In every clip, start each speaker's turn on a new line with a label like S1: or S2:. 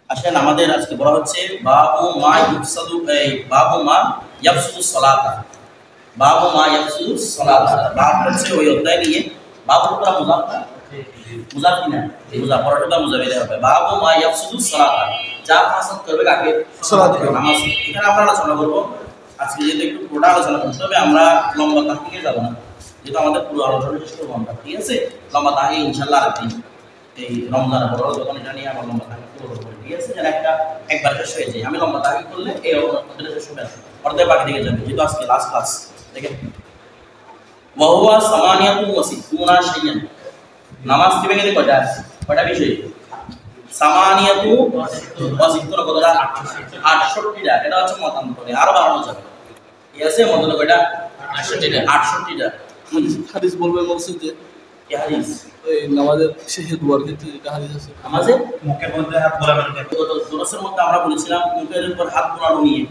S1: আসেন আমাদের আজকে বলা হচ্ছে বাবু মা ইয়াফসুদু সালাতা। বাবু মা ইয়াফসুদু সালাতা, বাব হচ্ছে ওই অধ্যায় নিয়ে। বাবুর পুরা মুজাফ না, মুজাফ কিনা মুজাফ, পরটা মুজাফির হবে। বাবু মা ইয়াফসুদু সালাতা, যা ফাসাদ করবে কাকে? সালাত, নামাজ। এখানে আমরা আলোচনা করব আজকে, যেহেতু একটু পুরোটা আলোচনা করতে হবে, আমরা লম্বা তাহকিকে যাব না, যেহেতু আমাদের পুরো আলোচনা শেষ করবো আমরা, ঠিক আছে? লম্বা তাহকিক ইনশাআল্লাহ আরেকদিন এই রমজান বড় যখন এটা নিয়ে আমার লম্বা তাহকিক পুরো করবো, ঠিক আছে? যেন একবার শেষ হয়ে যায়। আমি লম্বা তাহকিক করলে এই অধ্যায়টা শেষ হবে না, অর্ধেক বাকি থেকে যাবে, যেহেতু আজকে লাস্ট ক্লাস। দেখেন, ওয়াহুয়া সামানিয়াতুন ওয়া সিত্তুনা শাইয়ান, নামাজ কি ভেঙে কয়টা কয়টা বিষয়? সামানিয়াতু ওয়া সিত্তুনা, কতটা? 68টা। এটা হচ্ছে মতান্তরে, আরো বাড়ানো যাবে, ঠিক আছে? মতান্তরে কয়টা? 68টা।
S2: হাদিস বলবে বলছেন যে
S1: কি হাদিস?
S2: এই নামাজের শেষে দুয়ার ক্ষেত্রে যেটা হাদিস আছে,
S1: নামাজে
S3: মুখের মধ্যে হাত বোলাবেন কেন?
S1: গত দরসের মধ্যে আমরা বলেছিলাম মুখের উপর হাত বোলানো নিয়ে,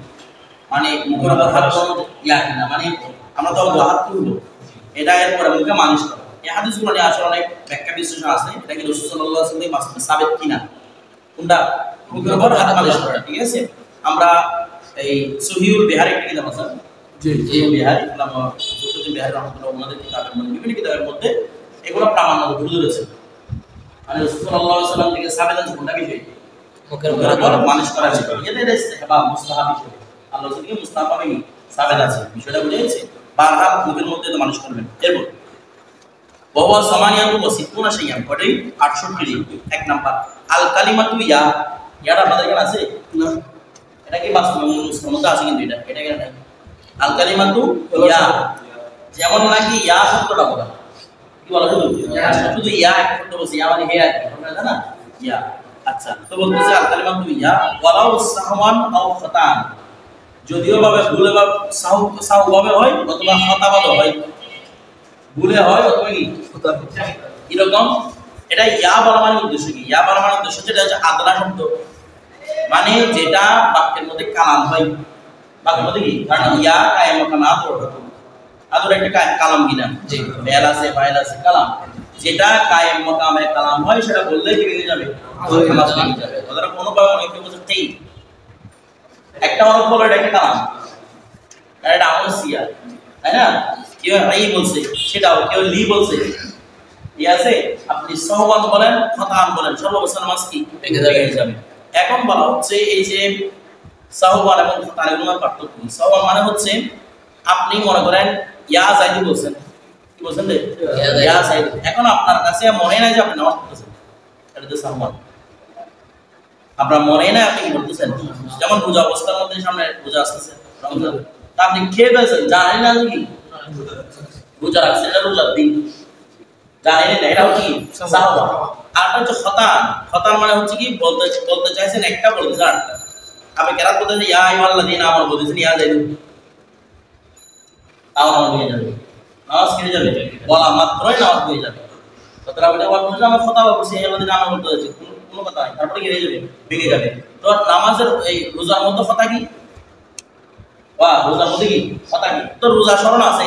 S1: মানে মুখের উপর হাত বোলানো না, মানে আমরা তো হাত তুলবো, এটা এরপরে মুখে মালিশ করা। এই হাদিসগুলো নিয়ে আসলে অনেক ব্যাখ্যা বিশ্লেষণ আছে। এটা কি রাসূল সাল্লাল্লাহু আলাইহি ওয়াসাল্লাম সাবেত কিনা, কোনটা? মুখের উপর হাত মালিশ করা, ঠিক আছে? আমরা এই সহিহুল বিহারী একটা কিতাব আছে, এই বিহারী আল্লামা সুফিউদ্দিন বিহারী রাহমাতুল্লাহ ওনাদের কিতাবের মধ্যে, বিভিন্ন কিতাবের মধ্যে এগুলো প্রামাণ্য ধরেছে। মানে রাসূল সাল্লাল্লাহু আলাইহি ওয়াসাল্লাম থেকে সাবেত আছে কোনটা বিষয়? মুখের উপর মালিশ করা বিষয়। এটা ইস্তেহবাব, মুস্তাহাব বিষয়। আল্লাহ থেকে মুস্তাহাব আমি সাবেত আছে, বিষয়টা বুঝে গেছে? বারবার মুখের মধ্যে তো মালিশ করবেন। এরপর ওয়া সামানিয়াতুন ওয়া সিত্তুনা শাইয়ান, কয়টাই? 68টি। এক নাম্বার আল কালিমাতু ইয়া, ইয়াটা আপনাদের এখানে আছে না? এটা কি বাস্তব মুসলমানদের মধ্যে আছে, কিন্তু এটা কেন নাই? আল কালিমাতু ইয়া, যেমন নাকি ইয়া শব্দটা বলা, কি বলা? শুধু ইয়া এক শব্দ বলছি, ইয়া মানে হে এক, আপনারা না ইয়া। আচ্ছা, তো বলতেছে আল কালিমাতু ইয়া ওয়ালাউ সাহওয়ান আও খাতান, যদিও ভাবে ভুলে বা সাহু ভাবে হয় অথবা খাতাভাবে হয়, ভুলে হয় অথবা কি এরকম। এটা ইয়া বলা মানে উদ্দেশ্য কি? ইয়া বলা মানে উদ্দেশ্য যেটা হচ্ছে আদলা শব্দ, মানে যেটা বাক্যের মধ্যে কালাম হয়। বাক্যের মধ্যে কি? কারণ ইয়া কায়েম মাকাম আদর একটা কালাম কিনা, যে ফেল আছে ফাইল আছে কালাম, যেটা কায়েম মাকামে কালাম হয় সেটা বললে কি ভেঙে যাবে? নামাজ ভেঙে যাবে। ওদের কোনো ভাবে অনেক কেউ বলছে ঠিক একটা অনেক বলে এটা একটা কালাম, আর এটা আমল সিয়া, তাই না? কেউ রাই বলছে, সেটাও কেউ লি বলছে, ঠিক আছে? আপনি সাহওয়ান বলেন খাতান বলেন, সর্ববস্থা নামাজ কি ভেঙে যাবে। এখন বলা হচ্ছে এই যে সাহওয়ান এবং খাতান এর পার্থক্য কি? সাহওয়ান মানে হচ্ছে আপনি মনে করেন ইয়া যাইদু বলছেন, কি বলছেন রে? ইয়া যাইদু। এখন আপনার কাছে মনে নাই যে আপনি নামাজ পড়তেছেন, এটা তো সাহওয়ান। আপনার মনে নাই আপনি কি করতেছেন। যেমন রোজা অবস্থার মধ্যে সামনে রোজা আসতেছে রমজান, তা আপনি খেয়ে ফেলছেন, জানেন না কি রোজা রাখছেন, এটা রোজার দিন, জানেন না, এটা হচ্ছে সাহওয়ান। আর হচ্ছে খাতান। খাতান মানে হচ্ছে কি বলতে চাইছেন একটা, বলতেছেন আটটা। আপনি কেরাত বলতেছেন ইয়া আইয়ুহাল্লাযীনা আমানু, বলতেছেন ইয়া যাইদু, তাও নামাজ হয়ে যাবে, নামাজ কেটে যাবে, বলা মাত্রই নামাজ হয়ে যাবে। কথাটা বলে আমার কথা বলছি আইয়ুহাল্লাযীনা আমানু বলতে হচ্ছে কোনো কথা নাই, তারপরে কি হয়ে যাবে? ভেঙে যাবে। তো নামাজের এই রোজার মধ্যে কথা কি? রোজার মধ্যে কি কথা কি? তো রোজা স্মরণ আছে,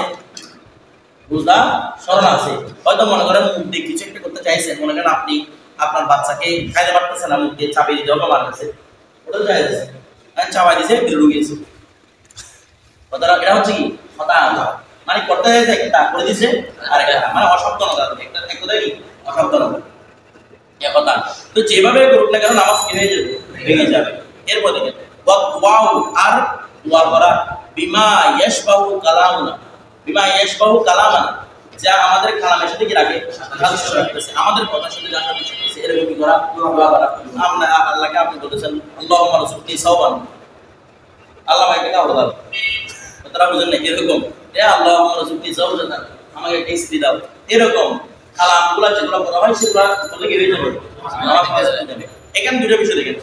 S1: রোজা স্মরণ আছে। হয়তো মনে করেন মুখ দিয়ে কিছু একটা করতে চাইছেন, মনে করেন আপনি আপনার বাচ্চাকে খাইতে পারতেছেন না, মুখ দিয়ে চাপিয়ে দিতে হবে, মার কাছে ওটা চাই দিচ্ছে, চাপাই দিয়েছে, ঢুকে গেছে। কথাটা এটা হচ্ছে কি কথা, মানে করতে চাইছে একটা করে দিছে আর একটা, মানে অসাবধানতা, একটা কথাই কি অসাবধানতা কথা। তো যেভাবে করুক না কেন নামাজ কি হয়ে যাবে? ভেঙে যাবে। এরপর দেখেন ওয়াও, আর দোয়া করা বিমা ইয়াশবাহু কালামুনা, বিমা ইয়াশবাহু কালামানা, যা আমাদের কালামের সাথে কি রাখে? সাদৃশ্য রাখতেছে, আমাদের কথার সাথে যা সাদৃশ্য রাখতেছে, এরকম কি করা? দোয়া করা। আমরা আল্লাহকে আপনি বলেছেন আল্লাহুম্মা রযুকনি সাওবান, আল্লাহ আমাকে একটা অর্ডার দাও, কথাটা বুঝেন না? এরকম আল্লাহুম্মা রযুকনি যাওজাতান, আমাকে একটা স্ত্রী দাও। এরকম কালামগুলো যেগুলো করা হয় সেগুলো বললে কি হয়ে যাবে? এখানে দুটো বিষয় দেখেন।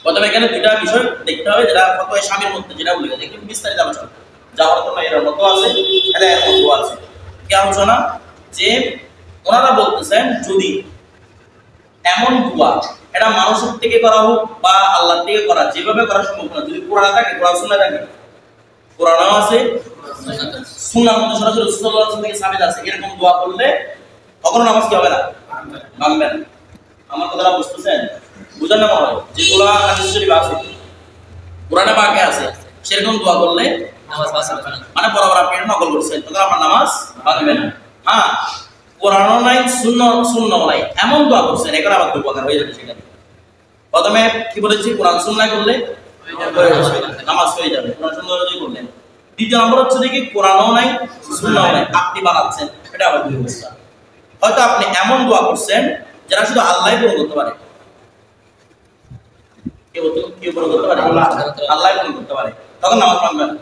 S1: প্রথমে এখানে দুটা বিষয় দেখতে হবে, যেটা ফতোয়া স্বামীর মধ্যে যেটা বলে গেছে, একটু বিস্তারিত আলোচনা যাওয়ার কোনো এর মতো আছে, এটা এর মতো আছে। কি আলোচনা? যে ওনারা বলতেছেন যদি এমন দোয়া এটা মানুষের থেকে করা হোক বা আল্লাহ থেকে করা, যেভাবে করা সম্ভব না, যদি কোরআন থাকে, কোরআন সুন্নাহ থাকে, কোরআনও আছে সুন্নাহর মধ্যে সরাসরি রাসূলুল্লাহ সাল্লাল্লাহু আলাইহি ওয়াসাল্লাম থেকে সাবিত আছে, এরকম দোয়া করলে কখনো নামাজ কি হবে না? ভাঙবে না। আমার কথাটা বুঝতেছেন? বুঝেন না মনে হয় যেগুলো হাদিস শরীফ আছে কোরআনে পাকে আছে সেরকম দোয়া করলে
S4: নামাজ পাস হবে না।
S1: মানে বরাবর আপনি এটা নকল করছেন তখন আপনার নামাজ ভাঙবে না। হ্যাঁ কোরআনও নাই সুন্নাও নাই এমন দোয়া করছেন এখন আবার উপকার হয়ে যাবে সেখানে। প্রথমে কি বলেছি কোরআন সুন্নাহ করলে নামাজ হয়ে যাবে কোরআন সুন্নাহ অনুযায়ী করলেন। দ্বিতীয় নম্বর হচ্ছে দেখি কোরআনও নাই সুন্নাও নাই আপনি বানাচ্ছেন এটা আবার দুই অবস্থা। হয়তো আপনি এমন দোয়া করছেন যারা শুধু আল্লাহই পূরণ করতে পারে, কেউ পূরণ করতে পারে আল্লাহই পূরণ করতে পারে তখন নামাজ ভাঙবে না।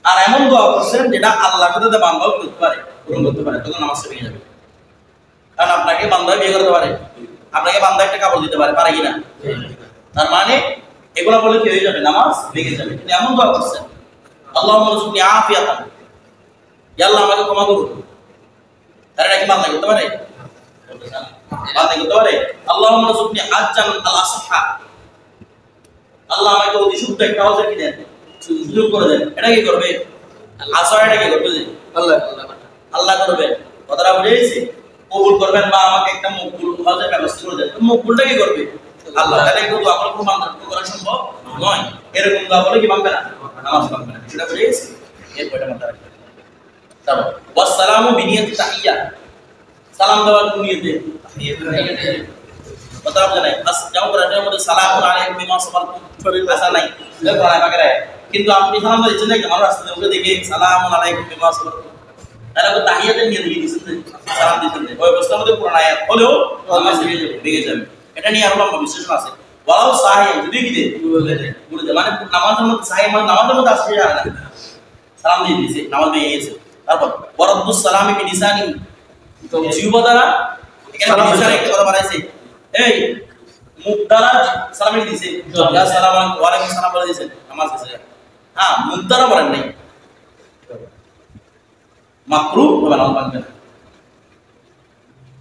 S1: আর এমন দোয়া করছেন যেটা আল্লাহর সাথে বান্দাও করতে পারে পূরণ করতে পারে তখন নামাজ ভেঙে যাবে। কারণ আপনাকে বান্দায় বিয়ে করতে পারে, আপনাকে বান্দা একটা কাপড় দিতে পারে, পারে কিনা? তার মানে এগুলো বলে কি হয়ে যাবে নামাজ ভেঙে যাবে। কিন্তু এমন দোয়া করছেন আল্লাহুম্মা রযুকনি আফিয়াতান, ইয়া আল্লাহ আমাকে ক্ষমা করুন, তারা নাকি বান্দা করতে পারে? বান্দা করতে পারে। আল্লাহুম্মা রযুকনি হাজ্জান আল আসহা, আল্লাহ আমাকে অতি শুদ্ধ একটা হজ কি দেন, সুযোগ করে দেন। এটা কি করবে? আসা এটা কি করবে?
S2: আল্লাহ
S1: আল্লাহ করবে। কথাটা বুঝেছি? কবুল করবেন বা আমাকে একটা মকবুল হজের ব্যবস্থা করে দেন। মকবুলটা কি করবে? আল্লাহ। তাহলে একটু দোয়া করে বান্দা করা সম্ভব নয়। এরকম দোয়া বলে কি ভাঙবে না? নামাজ ভাঙবে না। সেটা বুঝেছি? এরপর এটা মাথায় রাখবেন। তারপর ওয়াসসালামু বিনিয়াতি তাহিয়া, সালাম দেওয়ার নিয়তে কথা জানাই যেমন কোরআনের মধ্যে সালামুন আলাইকুম বিমা সাবারতুম আসা নাই কোরআনে পাকে রায়, কিন্তু আপনি সালাম দিচ্ছেন না আমার রাস্তায় উঠে দেখে সালামুন আলাইকুম বিমা সাবারতুম, তাহলে তো তাহিয়াতের নিয়ে দিয়ে দিচ্ছেন সালাম দিচ্ছেন ওই অবস্থার মধ্যে কোরআন আয়াত হলেও নামাজ ভেঙে যাবে। এটা নিয়ে আরো লম্বা বিশ্লেষণ আছে। ওয়ালাউ সাহিহ যদি কি দেয় বলে দেয় মানে নামাজের মধ্যে সাহিহ মানে নামাজের মধ্যে আসছে না সালাম দিয়ে দিয়েছে নামাজ ভেঙে গেছে। তারপর ওয়ারাদ্দুস সালামি বিলিসানি, তো জিহ্বা দ্বারা এখানে বিলিসানি একটা কথা বানাইছে, এই মুখ দ্বারা সালাম দিয়েছে আসসালামু আলাইকুম ওয়া আলাইকুম সালাম বলে দিয়েছে নামাজ গেছে। হ্যাঁ মুখ দ্বারা বলেন নাই মাকরুহ হবে নামাজ ভাঙবে না।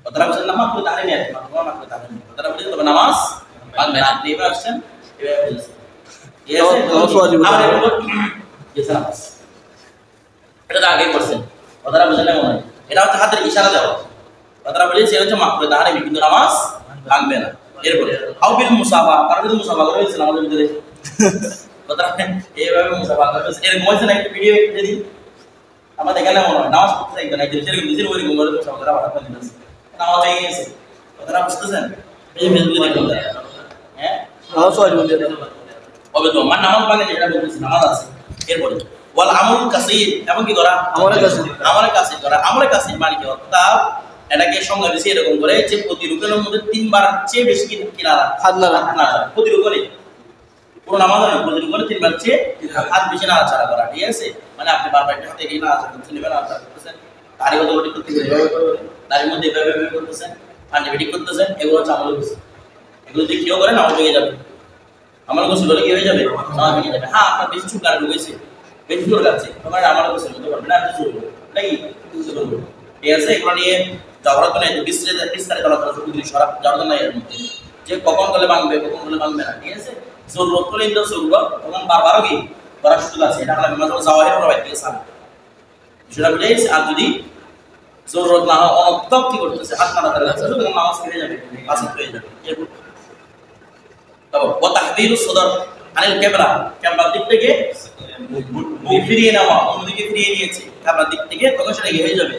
S1: কথাটা বুঝলেন না? মাকরুহ তাহরিম আছে, মাকরুহ তাহরিম কথাটা বুঝলেন তবে নামাজ ভাঙবে না। আপনি এবার আসছেন এভাবে বুঝেছেন এটা তো আগে করছেন কথাটা বুঝলেন না মনে হয়? এটা হচ্ছে হাতের ইশারা দেওয়া কথাটা বুঝেছি। এটা হচ্ছে মাকরুহ তাহরিম কিন্তু নামাজ ভাঙবে না। এরপরে আউবিল মুসাফা, কারণ যদি মুসাফা করে হয়েছিল আমাদের ভিতরে কথাটা এইভাবে মুসাফা করে এরকম হয়েছে না? একটা ভিডিও যদি আমরা দেখালে মনে হয় নামাজ পড়তে চাইতেন একজন সেরকম নিজের ওই রকম মুসাফা করে আবার করে দিতেছে নামাজ হয়ে গেছে। কথাটা বুঝতেছেন? এই যে ফেসবুকে দেখুন হ্যাঁ
S2: নামাজ ওয়াজিব দিয়ে দাও
S1: হবে তো মানে নামাজ ভাঙে যেটা বলতেছি নামাজ আছে। এরপরে ওয়াল আমল কাসীর, এমন কি করা
S2: আমাদের কাছে
S1: করা আমলের কাছে মানে কি অর্থাৎ এটাকে সংজ্ঞা দিয়েছে এরকম করে যে প্রতি রুকুনের মধ্যে 3 বার চেয়ে বেশি কিনারা
S2: হাত নাড়া
S1: প্রতি রুকুনে পুরো নামাজ না প্রতি রুকুনে 3 বার চেয়ে হাত বেশি নাড়াচাড়া করা। ঠিক আছে? মানে আপনি বারবার একটা হাতে এগিয়ে নাড়াচাড়া করছেন, এবার নাড়াচাড়া করতেছেন, দাড়ি বদল করতেছেন, এভাবে দাড়ির মধ্যে এভাবে করতেছেন, পাঞ্জাবি ঠিক করতেছেন, এগুলো হচ্ছে আমলের কাছে। এগুলো যদি কেউ করে নামাজ ভেঙে যাবে। আমার কাছে বলে কি হয়ে যাবে? নামাজ ভেঙে যাবে। হ্যাঁ আপনার বেশি চুল গাড়ি ঢুকেছে, বেশি চুল যাচ্ছে তোমার আমার কাছে বলতে পারবে না আপনি চুল নাকি ঠিক আছে? এগুলো নিয়ে যাওয়ার তো নাই বিস্তারিত আলোচনা শুধু সরাব যাওয়ার নাই এর মধ্যে যে কখন বলে ভাঙবে কখন বলে ভাঙবে না। ঠিক আছে? জরুরত করলে ইন্দা জরুরত তখন বারবারও কি করার সুযোগ আছে। এটা আমরা মাঝে যাওয়ার ওরা বাইরে থেকে সাম সেটা বুঝাইছে। আর যদি জরুরত না হয় অনর্থক কি করতেছে হাত মারা ধরে যাচ্ছে তখন নামাজ ফিরে যাবে, বাসিত হয়ে যাবে। তারপর ও তাহদিরুস সদর আনিল কিবলা, কিবলার দিক থেকে মুখ ফিরিয়ে নেওয়া, অন্যদিকে ফিরিয়ে নিয়েছে কিবলার দিক থেকে তখন সেটা কি হয়ে যাবে?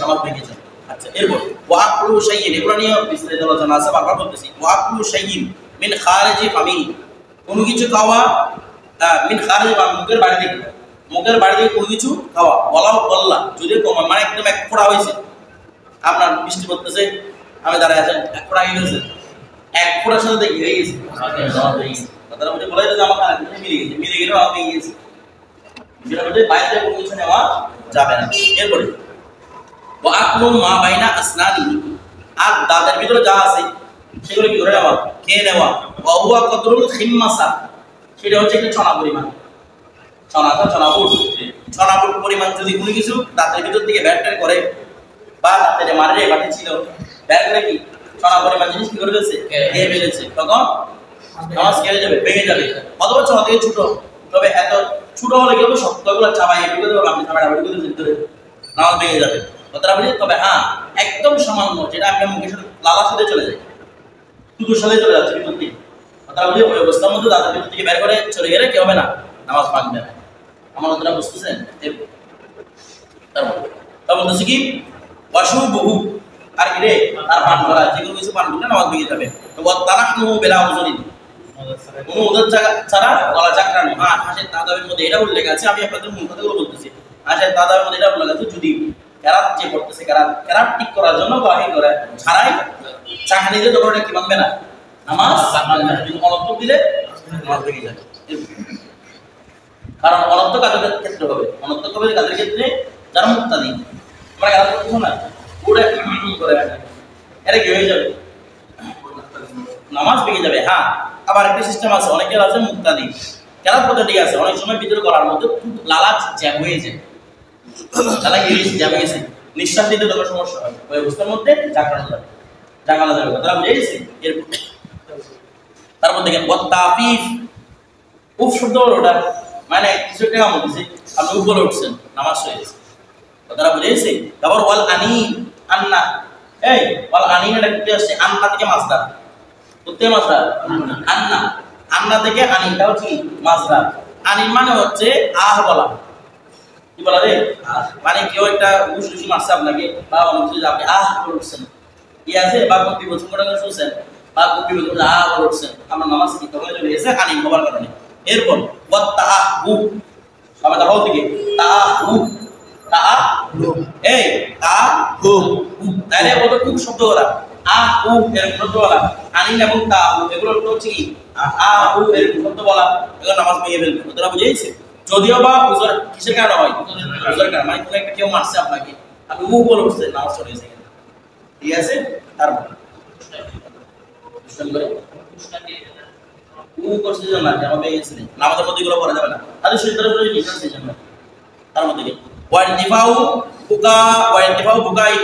S1: নামাজ ভেঙে যাবে। আচ্ছা এরপর ওয়াকুলু শাইইন, এগুলো নিয়ে বিস্তারিত আলোচনা আছে। বারবার বলতেছি ওয়াকুলু শাইইন মিন খারিজি ফামিহি, কোনো কিছু খাওয়া মিন খারিজি বা মুখের বাইরে থেকে, মুখের বাইরে থেকে কোনো কিছু খাওয়া ওয়ালাউ কল্লা যদি কম মানে একদম এক ফোঁটা হয়েছে আপনার বৃষ্টি পড়তেছে আমি দাঁড়ায় আছেন এক ফোঁটা হয়ে গেছে এক ফোঁটার সাথে দেখি হয়ে গেছে কথাটা বলে বলে যে আমার মিলে গেলেও আমার হয়ে গেছে যেটা বলতে বাইরে থেকে কোনো কিছু নেওয়া যাবে না। এরপরে ওয়াকলু মা বাইনা আসনানি, আর দাঁতের ভিতরে যা আছে সেগুলো কি করে নেওয়া খেয়ে নেওয়া। ওয়া হুয়া কদরুল খিম্মাসা, সেটা হচ্ছে একটা ছনা পরিমাণ, ছনাপুট পরিমাণ যদি কোনো কিছু দাঁতের ভিতর থেকে ব্যাট করে বা দাঁতের মারে বাটি ছিল ব্যাট করে কি ছনা পরিমাণ জিনিস কি করে ফেলছে খেয়ে ফেলেছে তখন নামাজ খেয়ে যাবে ভেঙে যাবে। অথবা ছনা থেকে ছোট, তবে এত ছোট হলে কি হবে শক্তগুলো চাবাই এগুলো দেবে আপনি চাবাই আবার করে নামাজ ভেঙে যাবে কথাটা বুঝি। তবে হ্যাঁ একদম সামান্য যেটা আপনার মুখের সাথে লালার সাথে চলে যায়, দুটোর সাথে চলে যাচ্ছে ভিতর দিয়ে তাহলে ওই অবস্থার মধ্যে দাদার ভিতর থেকে বের করে চলে গেলে কি হবে না, নামাজ ভাঙবে না। আমার কথাটা বুঝতেছেন? তার বলতেছে কি ওয়াশুবহু, আর কি রে, তার পান করা, যে কোনো কিছু পান করলে নামাজ ভেঙে যাবে। তো তারাহনু বেলা উযুরিন, কোনো ওদের ছাড়া গলা চাকরানো। হ্যাঁ, হাসের তাদাবের মধ্যে এটা উল্লেখ আছে, আমি আপনাদের মূল কথাগুলো বলতেছি। হাসের তাদাবের মধ্যে এটা উল্লেখ আছে, যদি কেরাত যে করতেছে, কেরাত ঠিক করার জন্য বাহি করে ছাড়াই চাকরি দিলে তখন এটা কি ভাঙবে না, নামাজ ভাঙবে না। কিন্তু অনর্থক দিলে নামাজ ভেঙে যাবে। কারণ অনর্থক কাদের ক্ষেত্রে হবে, অনর্থক হবে কাদের ক্ষেত্রে, যারা মুক্তাদি। আমরা কেরাত করতেছ না, পুরো করে এটা কি হয়ে যাবে, নামাজ ভেঙে যাবে। হ্যাঁ, আবার একটা সিস্টেম আছে, অনেকের আছে মুক্তাদি, কেরাত পদ্ধতি ঠিক আছে, অনেক সময় ভিতরে করার মধ্যে লালাচ জ্যাম হয়ে যায়, জ্যাম হয়ে গেছে, নিঃশ্বাস নিতে তখন সমস্যা হয়, ওই অবস্থার মধ্যে জাগানো যাবে, জাগানো যাবে। তারা বুঝে গেছে? তারপর দেখেন ওয়াত্তাফিফ, উফ শব্দ হলো ওটা, মানে কিছু একটা কাম হচ্ছে, আপনি উপরে উঠছেন, নামাজ হয়ে গেছে, তারা বুঝে গেছে? তারপর ওয়াল আনিন, আন্না, এই ওয়াল আনিন এটা কি আসছে, আন্না থেকে মাসদার, প্রত্যেক মাসদার আন্না, আন্না থেকে আনিনটা হচ্ছে মাসদার। আনিন মানে হচ্ছে আহ বলা, কি বলা রে, মানে কেউ একটা উসুসি মারছে আপনাকে, বা অনেক কিছু আপনি আহ বলছেন, কি আছে, বা কপি বলছেন, কোটা শুনছেন, বা কপি বলছেন আহ বলছেন, আমার নামাজ কি তখন চলে গেছে আনিন হওয়ার কারণে। এরপর ওয়াত্তাহু, সবাই তাহলে দিকে তাহু, তাহু, এই তাহু, তাহলে কত খুব শব্দ করা, আহু এর শব্দ বলা, আনিন এবং তাহু এগুলো হচ্ছে কি আহু এর শব্দ বলা, এগুলো নামাজ ভেঙে ফেলবে। তোরা বুঝেছে? যদিও বা উজর কিসের কারণে হয়, উজরের কারণে, মানে কোনো একটা কেউ মারছে আপনাকে, আপনি উ বলে উঠছে, নামাজ চলে গেছে, ঠিক আছে? তারপর উ করছে যে না জামা পেয়ে গেছে, নামাজের মধ্যে এগুলো করা যাবে না, তাহলে শরীরের উপরে নির্দেশ সেই জন্য। তার মধ্যে কি ওয়াইন্তিফাউ বুকা, ওয়াইন্তিফাউ বুকাই,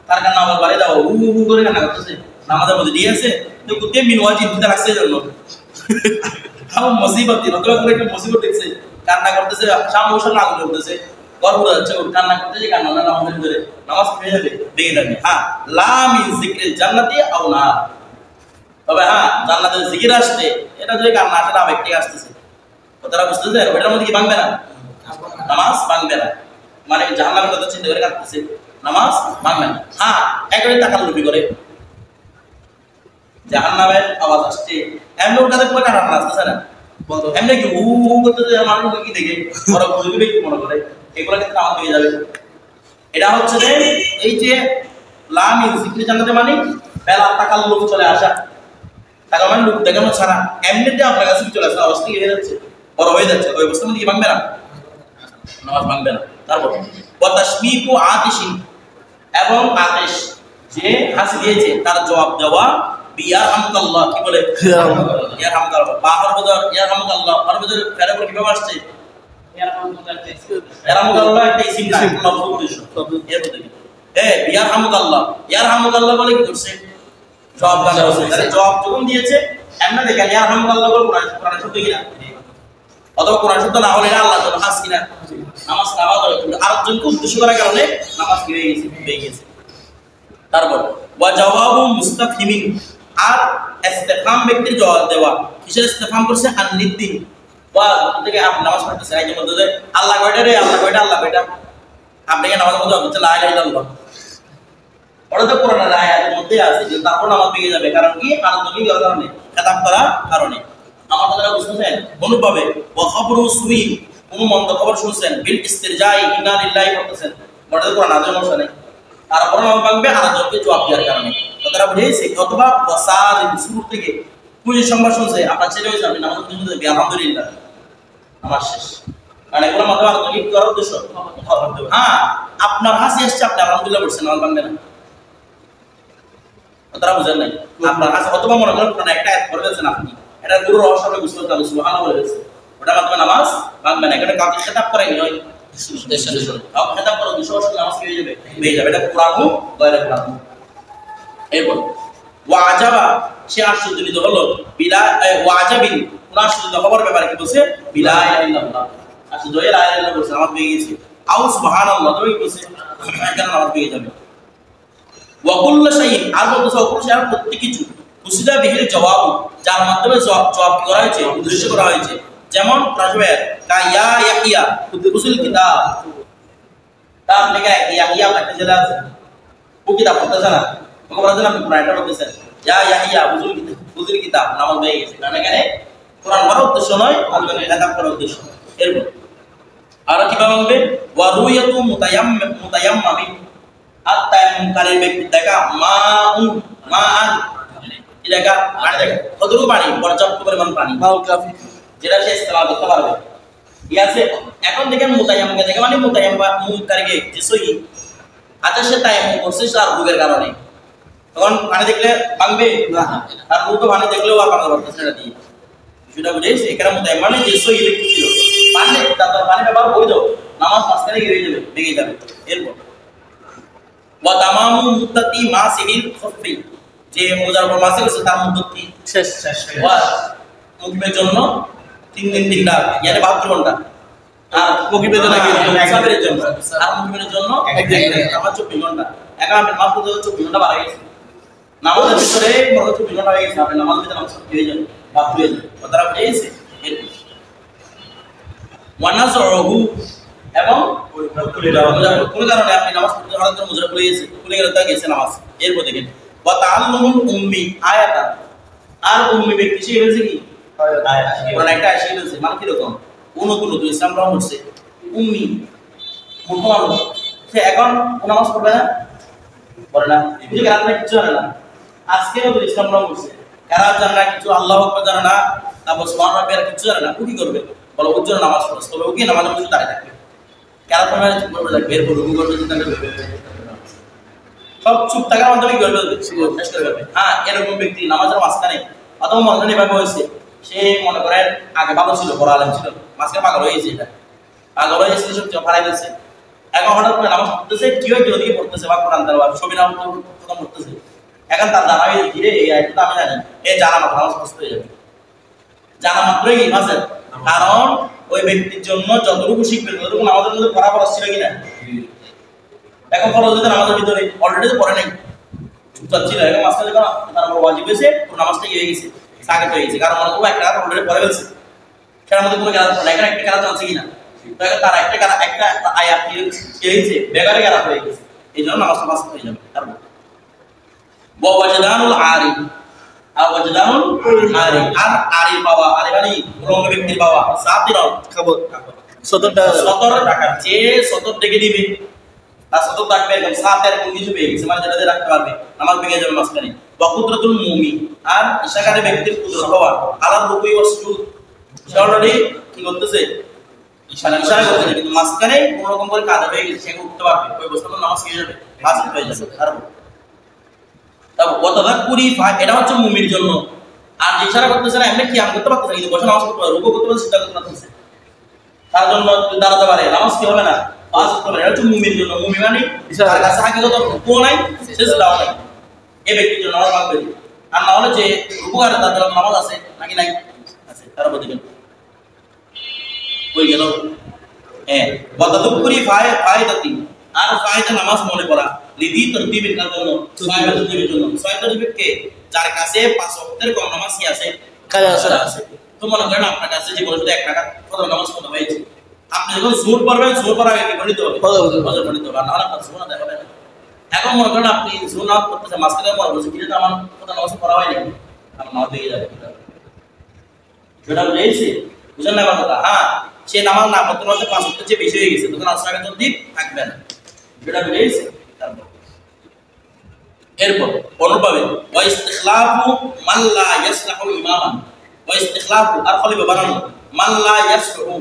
S1: তার কারণে নামাজ বাড়ি দাও, উ উ করে কান্না করতেছে নামাজের মধ্যে, ঠিক আছে? তো কুতে মিনওয়াজি দিতে রাখছে জন্য তাও মুসিবত দিন, অথবা করে একটা মুসিবত দেখছে, কান্না করতেছে, সামনে ওসব না করে উঠতেছে, গর্ব যাচ্ছে, ওর কান্না করতেছে, কান্না না নামাজের ভিতরে, নামাজ ভেঙে যাবে, ভেঙে যাবে। হ্যাঁ, লা মিন যিকরিল জান্নাতি আও না, তবে হ্যাঁ জান্নাতের জিকির আসছে, এটা যদি কান্না আসে, আবেগ থেকে আসতেছে, কথাটা বুঝতেছেন? ওটার মধ্যে কি ভাঙবে না, নামাজ ভাঙবে না, মানে জাহান্নামের কথা চিন্তা করে কাঁদতেছে, নামাজ ভাঙবে না। হ্যাঁ, একবারে তাকাল্লুফি করে জাহান্নামের আওয়াজ আসছে, এমনি ওটাতে পুরো কান্না আসতেছে না, এমনি কি উ উ করতেছে, মানুষ কি দেখে বড় বুঝবে কি মনে করে, এগুলো ক্ষেত্রে নামাজ হয়ে যাবে। এটা হচ্ছে যে এই যে লা মিন যিকরিল জান্নাতি মানে বেলা তাকাল্লুফ চলে আসা, টাকা মানে লোক দেখানো ছাড়া এমনিতে আপনার কাছে চলে আসে, অবস্থা কি হয়ে যাচ্ছে, বড় হয়ে যাচ্ছে, ওই অবস্থার মধ্যে কি ভাঙবে না, নামাজ ভাঙবে না। তারপর ওয়াতাশমিকু আতিশিন, এবং আতিশ যে হাসি দিয়েছে তার জবাব দেওয়া, বিয়ারহামুকাল্লাহ, কি বলে ইয়ারহামুকাল্লাহ, বাহর বদর ইয়ারহামুকাল্লাহ, আর বদর ফেরে করে কিভাবে আসছে, ইয়ারহামুকাল্লাহ একটা ইসিম না, লফজ উদ্দেশ্য, এর মধ্যে বিয়ারহামুকাল্লাহ, ইয়ারহামুকাল্লাহ বলে কি করছে, জবাব দেওয়া হয়েছে, তাহলে জবাব যখন দিয়েছে এমনি দেখেন ইয়ারহামুকাল্লাহ বলে কোরআন শব্দ কিনা, অথবা কোরআন শব্দ না হলে আল্লাহ যখন হাস কিনা, নামাজ নামাজ আরেকজনকে উদ্দেশ্য করার কারণে নামাজ কি হয়ে গেছে, হয়ে গেছে। তারপর ওয়া জাওয়াবু মুস্তাফহিমিন, আর ইস্তিফহাম ব্যক্তির জবাব দেওয়া, কিসের ইস্তিফহাম করছে, আন-নিদ্দিন, ওয়া থেকে আপনি নামাজ পড়তেছেন, এই যে মধ্যে আল্লাহ কয়টা রে, আল্লাহ কয়টা, আল্লাহ কয়টা, আপনি কি নামাজের মধ্যে বলছেন লা ইলাহা ইল্লাল্লাহ, ওটা তো কোরআনের আয়াতের মধ্যে আছে যে তারপর নামাজ ভেঙে যাবে, কারণ কি আনন্দমী কারণে, খেতাব করার কারণে। আমার কথাটা বুঝতেছেন অনুভাবে, ওয়া খবরু সুই, কোন মন্দ খবর শুনছেন, বিল ইস্তিরজাই ইন্না লিল্লাহি করতেছেন, ওটা তো কোরআন আয়াতের মধ্যে নেই, তারপর নামাজ ভাঙবে আনন্দকে জবাব দেওয়ার কারণে, কথাটা বুঝেছি? অথবা ওয়াসাদ শুরু থেকে পুঁজির সংবাদ শুনছে, আপনার ছেলে হয়েছে, আপনি নামাজ পড়তে আলহামদুলিল্লাহ, নামাজ শেষ, মানে এগুলোর মাধ্যমে আনন্দকে কি করার উদ্দেশ্য, হ্যাঁ আপনার হাসি আসছে, আপনি আলহামদুলিল্লাহ বলছেন, নামাজ ভাঙবে না, তারা বুঝেন নাই আপনার কাছে, অথবা মনে করেন কোন একটা অ্যাড করে দিয়েছেন আপনি, এটা গুরু রহস্য আপনি বুঝতে পারবেন, সুবহানাল্লাহ বলে দিয়েছে, ওটার মাধ্যমে নামাজ ভাঙবে না। এখানে কাউকে খেতাব করে কি হয়, খেতাব করে দুশো বছর নামাজ কি হয়ে যাবে, হয়ে যাবে, এটা কোরআন হোক গয়রে কোরআন হোক। এরপর ওয়া আজাবা, সে আশ্চর্যজনিত হলো, বিলা ওয়া আজাবিন, কোন আশ্চর্য খবর ব্যাপারে কি বলছে, বিলা ইলাহা ইল্লাল্লাহ, আশ্চর্য লা ইলাহা ইল্লাল্লাহ বলছে, নামাজ ভেঙে গেছে, আও সুবহানাল্লাহ, তবে কি বলছে, এখানে নামাজ ভেঙে যাবে। ওয়া কুল্লু শাইইন, আর বলতেছে অকুল শাইইন, প্রত্যেক কিছু, কুসিদা বিহিল জবাব, যার মাধ্যমে জবাব করা হয়েছে, উদ্দেশ্য করা হয়েছে। যেমন রাজবের কা ইয়া ইয়াহিয়া কুসিল কিতাব, তার লেখা ইয়াহিয়া একটা জেলা আছে, ও কিতাব পড়তেছে না, ওকে বলা যায় না, আপনি কোরআনটা পড়তেছেন, ইয়া ইয়াহিয়া বুঝুল কিতাব, নামাজ হয়ে গেছে। কারণ এখানে কোরআন পড়ার উদ্দেশ্য নয়, আল্লাহর কিতাব পড়ার উদ্দেশ্য। এরপর আর কিভাবে হবে, ওয়া রুয়াতু মুতায়াম্মামি, আর তায়াম্মুমকারীর ব্যক্তি দেখা মাআন দেখা পানি, দেখা কতটুকু পানি, পর্যাপ্ত পরিমাণ পানি,
S2: মাউল কাফি,
S1: যেটা সে ইস্তেমাল করতে পারবে। ঠিক আছে, এখন দেখেন মুতায়াম্মুমকে দেখে মানে মুতায়াম্মুমকারীকে যে সহি, আচ্ছা সে তায়াম্মুম করছে তার রোগের কারণে, তখন পানি দেখলে ভাঙবে
S2: না,
S1: তার রোগ পানি দেখলেও আর ভাঙতে পারতেছে সেটা দিয়ে। সেটা বুঝেছি, এখানে মুতায়াম্মুম মানে যে সহি ব্যক্তি ছিল পানি, তার পানি ব্যবহার বৈধ, নামাজ মাঝখানে গিয়ে যাবে, ভেঙে যাবে। এরপর ওয়া তামামু মুদ্দাতি মাসিহিল খুফি, যে মোজার উপর মাসি হচ্ছে তার মুদ্দতি
S2: শেষ
S1: ওয়া মুকিমের জন্য 3 দিন 3 রাত, মানে 72 ঘন্টা। আর মুকিমের জন্য মুসাফিরের জন্য, আর মুকিমের জন্য একদিন আমার 24 ঘন্টা। এখন আপনি নামাজ পড়তে 24 ঘন্টা বাড়া গেছে, নামাজের ভিতরে মনে 24 ঘন্টা হয়ে গেছে, আপনি নামাজের ভিতরে নামাজ পড়তে হয়ে যাবে, বাদ হয়ে যাবে, কথাটা বুঝে গেছে। ওয়ানাজরহু, এবং কোন কারণে আপনি নামাজ পড়তে হঠাৎ করে মুজরা খুলে গেছে, খুলে গেলে তা গেছে নামাজ। এরপর দেখেন ওয়া তাআল্লুমুল উম্মি আয়াতান, আর উম্মি ব্যক্তি সে হয়েছে কি আয়াত, কোন একটা আয়াত শিখেছে, মানে কি রকম নতুন ইসলাম গ্রহণ করছে, উম্মি মূর্খ মানুষ, সে এখন নামাজ পড়বে না, পড়ে না, কিছু কারণ কিছু জানে না, আজকে নতুন ইসলাম গ্রহণ করছে, কারাত জানে না, কিছু আল্লাহু আকবার জানে না, তারপর সুবহান রাব্বিয়াল কিছু জানে না, ও কি করবে বলো, ওর জন্য নামাজ পড়ছে, তবে ও কি নামাজের মধ্যে দাঁড়িয়ে থাকবে, কারাত মানে করবে না, বের করে রুকু করবে, সব চুপ থাকার মাধ্যমে কি করবে, শেষ করে যাবে। হ্যাঁ, এরকম ব্যক্তি নামাজের মাঝখানে অথবা মনে এভাবে হয়েছে, সে মনে করেন আগে ভালো ছিল, বড় আলেম ছিল, মাঝখানে পাগল হয়ে গেছে, এটা পাগল হয়ে গেছে, সব ফারাই দিচ্ছে, এখন হঠাৎ করে নামাজ পড়তেছে, কি হয় ওদিকে পড়তেছে বা কোরআন তেলাওয়াত ছবি নাম খতম করতেছে, এখন তার জানা হয়ে ধীরে এই আয়াতটা আমি জানি, এই জানা মাত্র নামাজ কষ্ট হয়ে যাবে, জানা মাত্রই কি মাসে, কারণ ওই ব্যক্তির জন্য যতটুকু শিখবে ততটুকু নামাজের মধ্যে পড়া পড়া ছিল কিনা, এখন ফরজ যদি নামাজের ভিতরে অলরেডি তো পড়ে নাই, চুপচাপ ছিল, এখন মাঝখানে যখন তার ওয়াজিব হয়েছে, ওর নামাজটা কি হয়ে গেছে, সাকিত হয়ে গেছে, কারণ মনে করবো একটা রাত অলরেডি পড়ে ফেলছে, সেটার মধ্যে কোনো কেরাত পড়ে, এখন একটা কেরাত আছে কিনা, তার একটা আয়াত কি হয়েছে, বেগারে কেরাত হয়ে গেছে, এই জন্য নামাজটা পাস হয়ে যাবে। তারপর ওয়াজদানুল আরি, আর ওয়াজদানুল আরি, আর আরি বাবা, আরি মানে রঙ ব্যক্তির বাবা, সাতিরন
S2: খবর
S1: 17 টাকা, যে 17 টাকা দিবে তার 17 থাকবে, একদম সাতের কোন কিছু পেয়ে গেছে, মানে যেটা রাখতে পারবে, নামাজ ভেঙে যাবে মাঝখানে। ওয়াকুদরাতুল মুমিন, আর ইশাকারে ব্যক্তির কুদরত হওয়া, আলার রুকুই ওয়াস সুজুদ, সে অলরেডি কি করতেছে, ইশারা করতেছে, কিন্তু মাঝখানে কোন রকম করে কাজ হয়ে গেছে, সে উঠতে পারবে, ওই অবস্থায় নামাজ কি হয়ে যাবে, ফাসিদ হয়ে যাবে। তারপর ওয়াতাযাক্কুরি, এটা হচ্ছে মুমিনের জন্য, আর যে ইশারা করতেছে না এমনি কিয়াম করতে পারতেছে, কিন্তু বসে নামাজ পড়তে পারবে, রুকু করতে পারবে, সিজদা করতে পারতেছে, তার জন্য দাঁড়াতে পারে, নামাজ কি হবে না, পাঁচ ওয়াক্ত হবে, এটা হচ্ছে মুমিনের জন্য। মুমিন মানে তার কাছে হাকিগত রুকু নাই, সিজদাও নাই, এই ব্যক্তির জন্য নামাজ মানবে। আর না হলে যে রুকু আর তার জন্য নামাজ আছে নাকি নাই, আছে, তারপর দেখেন কই গেল, হ্যাঁ ওয়াতাযাক্কুরি ফায়দাতি, আর ফায়দা নামাজ মনে করা, লিদি তরতিবের জন্য, ছয় তরতিবের জন্য, ছয় তরতিবের কে, যার কাছে 5 ওয়াক্তের কম নামাজ কি আছে,
S2: কাজা আছে,
S1: তো মনে করেন আপনার কাছে যে বলতে 1 টাকা ফজর নামাজ পড়া হয়েছে, আপনি যখন জোর পড়বেন, জোর পড়া আগে কি পড়তে হবে, ফজর পড়তে হবে, না হলে আপনার সুন্নাত দেখাবে না। এখন মনে করেন আপনি সুন্নাত করতেছেন, মাঝখানে পড়া বলছে কিন্তু আমার ফজর নামাজ পড়া হয়নি, আপনার নামাজ হয়ে যাবে, সেটা বুঝেছি, বুঝেন না আমার কথা। হ্যাঁ, সে নামাজ না পড়তে পড়তে 5 ওয়াক্তের চেয়ে বেশি হয়ে গেছে, তখন আসলে তরতিব থাকবে না, সেটা বুঝেছি। তারপর এরপর অনুভাবে ওয়া ইস্তিখলাফু মান লা ইয়াসলাহু ইমামান, ওয়া ইস্তিখলাফু আর খলিফা বানানো, মান লা ইয়াসলাহু,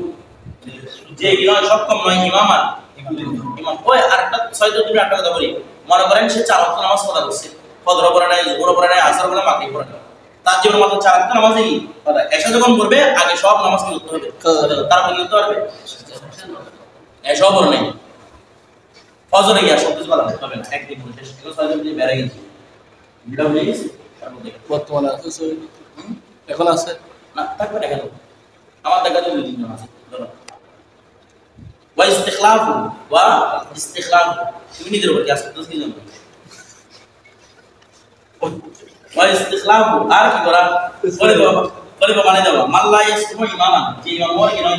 S1: যে ইমাম সক্ষম নয়, ইমামান ইমাম। ওই আরেকটা 6 তুমি একটা কথা বলি, মনে করেন সে 4 ওয়াক্ত নামাজ পড়া করছে, ফজর পড়া নাই, জোহর পড়া নাই, আসর পড়া, মাগরিব পড়া নাই, তার জীবনে মাত্র 4 ওয়াক্ত নামাজই পড়া, এসা যখন করবে আগে সব নামাজ কি করতে হবে, তারপর কি করতে পারবে, এসা পড়া নাই, ফজরে গিয়া সব কিছু বলা হবে না, একদিন শেষ এগুলো 6 দিন দিয়ে বেড়ে গেছে, ভিডিও হয়ে গেছে। তারপর দেখো
S2: বর্তমানে আছে, এখন আছে
S1: না, থাকবে না কেন, আমার দেখা যায় 2 দিন আছে, ধরো ওয়া ইস্তিখলাফু, ওয়া ইস্তিখলাফু, তুমি নিজের উপর কি আসতে কি জানো, ওয়া ওয়া ইস্তিখলাফু আর কি করা খলিফা বানিয়ে দেওয়া মাল্লা ইয়াসুমু ইমামান যে ইমাম হয় কি নয়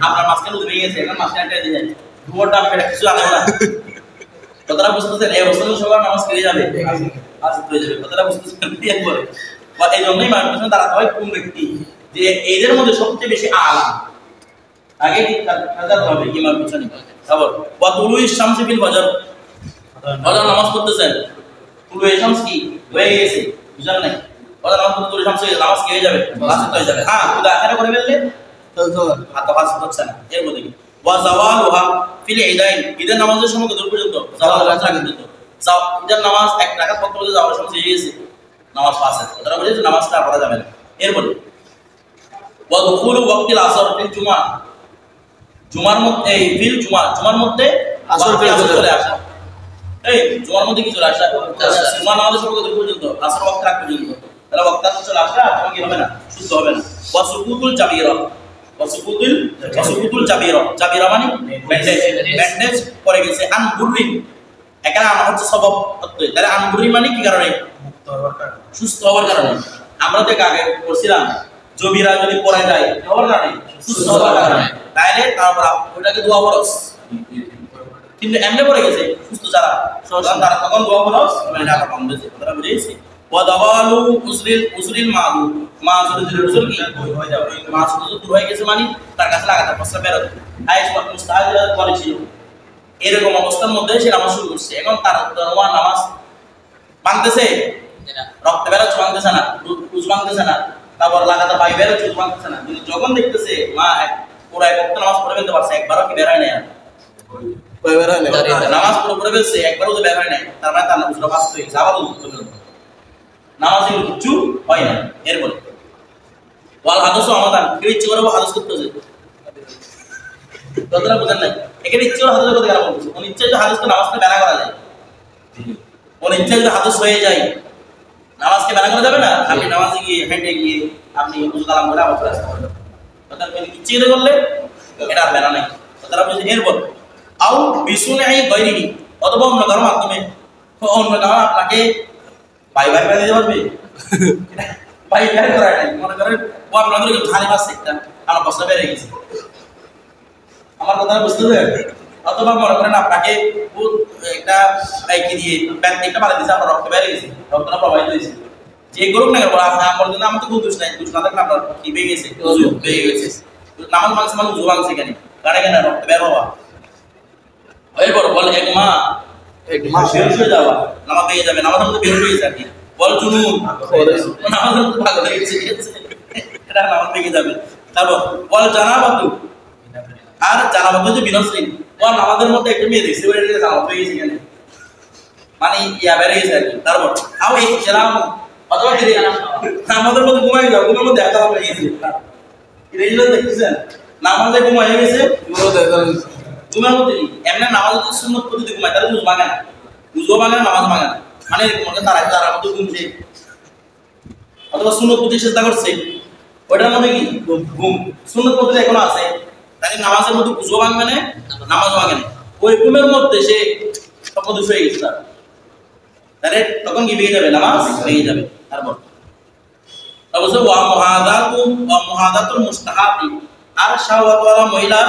S1: আপনার মাঝখানে উঠে গেছে এখন মাঝখানে একটা দিয়ে দুটোটা পেটে কিছু আনে না কথাটা বুঝতেছেন এই অবস্থায় সবার নামাজ ফিরে যাবে আজ হয়ে যাবে কথাটা বুঝতেছেন কি বলে বা এই জন্যই মানুষের দাঁড়াতে হয় কোন ব্যক্তি যে এদের মধ্যে সবচেয়ে বেশি আলা আগে কি কাজ হবে ইমাম পিছনে তারপর ওয়া তুলুই শামসি ফিল ফজর ফজর নামাজ পড়তেছেন তুলুই শামস কি হয়ে গেছে বুঝলেন না ফজর নামাজ পড়তে তুলুই শামস নামাজ কি হয়ে যাবে বাসে হয়ে যাবে হ্যাঁ খুদা আখারে করে ফেললে হাত বাস হচ্ছে না এর মধ্যে ওয়া জাওয়ালুহা ফিল ইদাইন ঈদের নামাজের সময় কত পর্যন্ত জাওয়াল রাকাত পর্যন্ত ঈদের নামাজ এক রাকাত পড়তে পড়তে যাওয়ার সময় হয়ে গেছে নামাজ পাস আছে ওটা বলে যে নামাজটা পড়া যাবে না এরপর ওয়া দুখুলু ওয়াক্তিল আসর ফিল জুমআ জুমার মধ্যে এই ফিল জুমার মধ্যে আসর চলে আসা এই জুমার মধ্যে কি চলে আসা জুমার নামাজের সময় কত পর্যন্ত আসর ওয়াক্ত রাখ পর্যন্ত তাহলে ওয়াক্ত চলে আসা তোমার কি হবে না শুদ্ধ হবে না ওয়া সুকুতুল জাবিরা ওয়াসুকুতুল জাবিরা মানে ব্যান্ডেজ পরে গেছে আনগুরিন এখানে আমার হচ্ছে সবব তাহলে আনগুরি মানে কি কারণে সুস্থ হওয়ার কারণে আমরা তো আগে বলছিলাম জবিরা যদি পড়ে যায় হওয়ার কারণে সুস্থ হওয়ার কারণে তাহলে তারপর ওটাকে দোয়া ফরজ কিন্তু এমনি পড়ে গেছে সুস্থ যারা তারা তখন দোয়া ফরজ মানে টাকা কম দিয়েছে কথাটা বুঝেছি ওয়া দাওয়ালু উসরিল মাযুরিল রসুল কি হয়ে যাবে মাযুর দূর হয়ে গেছে মানে তার কাছে লাগাতে প্রস্তাব বেরোতে আয়েশ মুস্তাহাজিরা করেছিল এরকম অবস্থার মধ্যে সে নামাজ শুরু করছে এখন তার নামাজ ভাঙতেছে রক্ত বেরোচ্ছে ভাঙতেছে না কুচ ভাঙতেছে না তারপর লাগাতে পাই বেরোচ্ছে ভাঙতেছে না কিন্তু যখন দেখতেছে মা পুরো এক ওয়াক্ত নামাজ পড়ে ফেলতে পারছে একবারও কি বেরোয় না নামাজ পুরো পড়ে ফেলছে একবারও তো বেরোয় নাই তার মানে তার নামাজটা পাস হয়ে গেছে আবার নামাজ এগুলো কিচ্ছু হয় না এরপরে ওয়াল হাদস আমাদান কেউ ইচ্ছে করে হাদস করতেছে কথাটা বুঝেন নাই এখানে ইচ্ছে করে হাদসের কথা কেন বলছে কোন ইচ্ছে যে হাদসকে নামাজকে ব্যানা করা যায় কোন ইচ্ছে যদি হাদস হয়ে যায় নামাজকে ব্যানা করা যাবে না আপনি নামাজে গিয়ে হেঁটে গিয়ে আপনি উযু কালাম করে আবার আসতে পারবেন কথা ইচ্ছে করে করলে এটা ব্যানা নাই কথাটা বুঝে এরপর আও বিসুনাই গায়রিহি অথবা অন্য কারো মাধ্যমে অন্য কারো আপনাকে ভাই দিতে পারবে ভাই করা নাই মনে করেন ও আপনাদের ধারে মাছ একটা আমার প্রশ্ন বেড়ে গেছে আমার কথা বুঝতে পারবেন অথবা মনে করেন আপনাকে একটা বাইকে দিয়ে একটা মারা দিয়েছে আপনার রক্ত বেড়ে গেছে রক্তটা প্রবাহিত হয়েছে যে করুক না কেন আমার জন্য আমার তো কোনো দোষ নাই দোষ না থাকলে আপনার কি বেড়ে গেছে বেড়ে গেছে নামাজ মাংস মানুষ উজু মাংস এখানে কারণ এখানে রক্ত বের হওয়া এরপর বল এক মা বের হয়ে যাওয়া নামাজ পেয়ে যাবে নামাজের মধ্যে বের হয়ে যাবে বল জুনুন নামাজের মধ্যে ভাগ হয়ে গেছে এটা নামাজ পেয়ে যাবে তারপর বল জানাবাতু আর জানাবাতু যে বিনসলিন ও নামাজের মধ্যে একটা মেয়ে দেখছে ওই জানাবাতু হয়ে গেছে এখানে মানে ইয়া বের হয়ে গেছে তারপর আও এই জানাম অথবা কি নামাজের মধ্যে ঘুমাই যাও ঘুমের মধ্যে একা হয়ে গেছে এটা যেটা দেখতেছেন নামাজে ঘুমাই গেছে ঘুমের মধ্যে এমনি নামাজের সুন্নত পদ্ধতি ঘুমায় তাহলে উজু ভাঙে না উজু ভাঙে না নামাজ ভাঙে না মানে এরকম তারা মধ্যে ঘুমছে অথবা সুন্নত পদ্ধতি চেষ্টা করছে ওইটার মধ্যে কি ঘুম সুন্নত পদ্ধতি এখনো আছে তাহলে নামাজের মধ্যে উজু ভাঙবে না নামাজ ভাঙে না ওই ঘুমের মধ্যে সে সপদুষ হয়ে গেছে তাহলে তখন কি ভেঙে যাবে নামাজ ভেঙে যাবে তারপর অবশ্য ওয়া মুহাদাতুল মুস্তাহাবি আর শাহওয়াতওয়ালা মহিলা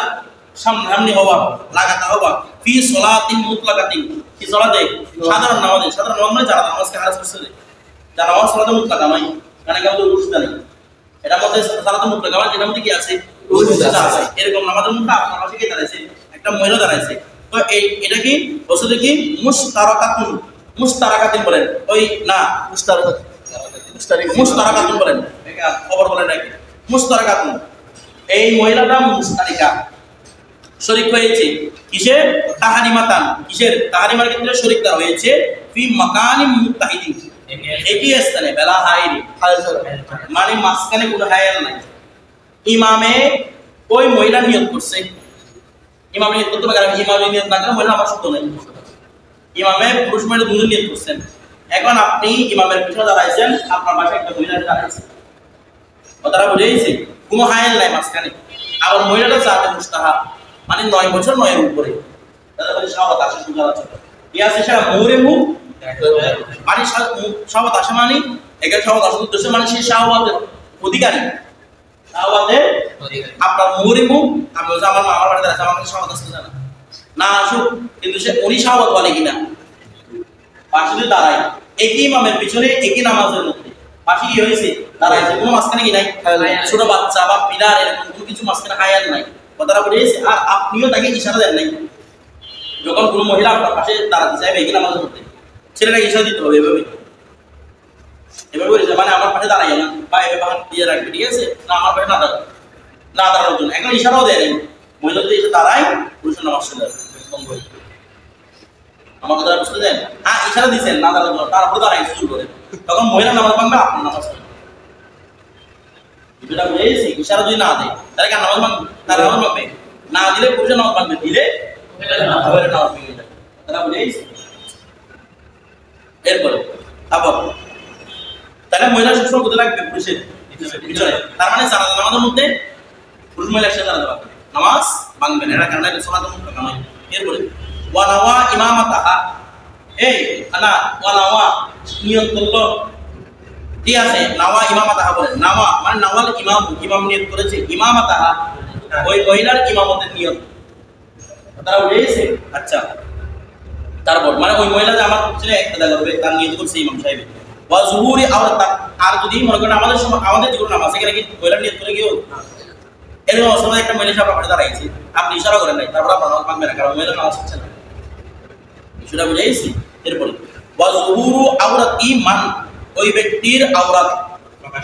S1: সামনে হওয়া লাগাতা হওয়া ফি সলাতিন মুতলাকাতিন কি সলাতে সাধারণ নামাজে সাধারণ নামাজ নয় যারা নামাজকে হারাস করছে যারা নামাজ সলাতে মুতলাকা নয় মানে কেউ তো রুশদা নেই এটার মধ্যে সালাতে মুতলাকা মানে যেটার মধ্যে কি আছে রুশদা আছে এরকম নামাজের মধ্যে আপনার পাশে কে দাঁড়াইছে একটা মহিলা দাঁড়াইছে তো এটা কি বলছে দেখি মুস্তারাকাতিন বলেন ওই না মুস্তারাকাতুন বলেন খবর বলেন নাকি মুস্তারাকাতুন এই মহিলাটা মুস্তারিকা শরীক হয়েছে কিসের তাহারিমাতান কিসের তাহারিমার ক্ষেত্রে শরীকদার হয়েছে ফি মাকানি মুত্তাহিদিন একই স্থানে বেলা হাইরি মানে মাঝখানে কোনো হায়াল নাই ইমামে ওই মহিলা নিয়ত করছে ইমামে নিয়ত করতে পারে ইমামে নিয়ত না করে মহিলা আমার শুদ্ধ নাই ইমামে পুরুষ মহিলা দুজন নিয়ত করছেন এখন আপনি ইমামের পিছনে দাঁড়াইছেন আপনার পাশে একটা মহিলা দাঁড়াইছে কথাটা বুঝেইছে কোনো হায়াল নাই মাঝখানে আবার মহিলাটা জাতে মুস্তাহাব মানে 9 বছর 9 এর উপরে দাদা বলে শাহাওয়াত আসে সুগার আছে ইয়াসে শাহ মোরে মুখ মানে শাহাওয়াত আসে মানে এখানে শাহওয়াত আসল উদ্দেশ্য মানে সেই শাহওয়াতের অধিকারী, শাহওয়াতের আপনার মুরিমু আমি বলছি আমার মামার বাড়িতে আছে, আমার কাছে শাহওয়াত আসতে জানা না আসুক, কিন্তু সে উনি শাহওয়াত বলে কিনা পাশে যদি দাঁড়ায় একই ইমামের পিছনে একই নামাজের মধ্যে পাশে কি হয়েছে দাঁড়াইছে, কোনো মাঝখানে কি নাই, ছোট বাচ্চা বা পিলার এরকম কোনো কিছু মাঝখানে হায়ার নাই, কথাটা বুঝেছে। আর আপনিও তাকে ইশারা দেন নাই, যখন কোনো মহিলা আপনার পাশে দাঁড়াতে চাইবে একই নামাজের মধ্যে ছেলেটাকে ইশারা দিতে হবে এভাবে এভাবে বলেছে, মানে আমার পাশে দাঁড়াই না বা এভাবে হাত দিয়ে রাখবে, ঠিক আছে না, আমার পাশে না দাঁড়ানোর জন্য এখন ইশারাও দেয় নাই, মহিলা যদি এসে দাঁড়ায় পুরুষের নামাজ চলে যাবে। আমার কথা বুঝতে দেন, হ্যাঁ ইশারা দিচ্ছেন না দাঁড়ানোর জন্য, তারপরে দাঁড়াই শুরু করে, তখন মহিলা নামাজ ভাঙবে, আপনার নামাজ পড়বে। যেটা বুঝেছি ইশারা যদি না দেয় তাহলে কি নামাজ ভাঙবে, তার নামাজ ভাঙবে না, দিলে পুরুষের নামাজ ভাঙবে, দিলে নামাজ ভেঙে যাবে, তারা বুঝেছি। এরপরে আবার তাহলে মহিলা সবসময় কোথায় রাখবে, পুরুষের পিছনে, তার মানে জানাজা নামাজের মধ্যে পুরুষ মহিলা একসাথে দাঁড়াতে পারবে, নামাজ ভাঙবে না, এটা কারণে সোনাতে মুখ টাকা নয়। এরপরে ওয়ানাওয়া ইমামাতাহা, এই আনা ওয়ানাওয়া নিয়ত করলো, ঠিক আছে, নাওয়া ইমামাতাহা বলে, নাওয়া মানে নাওয়াল ইমাম নিয়ত করেছে, ইমামাতাহা ওই মহিলার ইমামতের নিয়ত, তারা বুঝেছে। আচ্ছা তারপর মানে ওই মহিলা যে আমার পিছনে ইক্তেদা করবে তার নিয়ত করছে ইমাম সাহেব, ওয়া যুহুরি আওরাত, আর যদি মনে করেন আমাদের সময় আমাদের যেগুলো নামাজ এখানে কি মহিলার নিয়ত করে গিয়েও এরকম অবস্থায় একটা মহিলা সাহেব আপনার দাঁড়াইছে, আপনি ইশারা করেন নাই, তারপর আপনার নামাজ ভাঙবে না, কারণ মহিলা নামাজ হচ্ছে না, সেটা বুঝেছি। এরপরে ওয়া যুহুরু আওরাতি মান, ওই ব্যক্তির আওরাত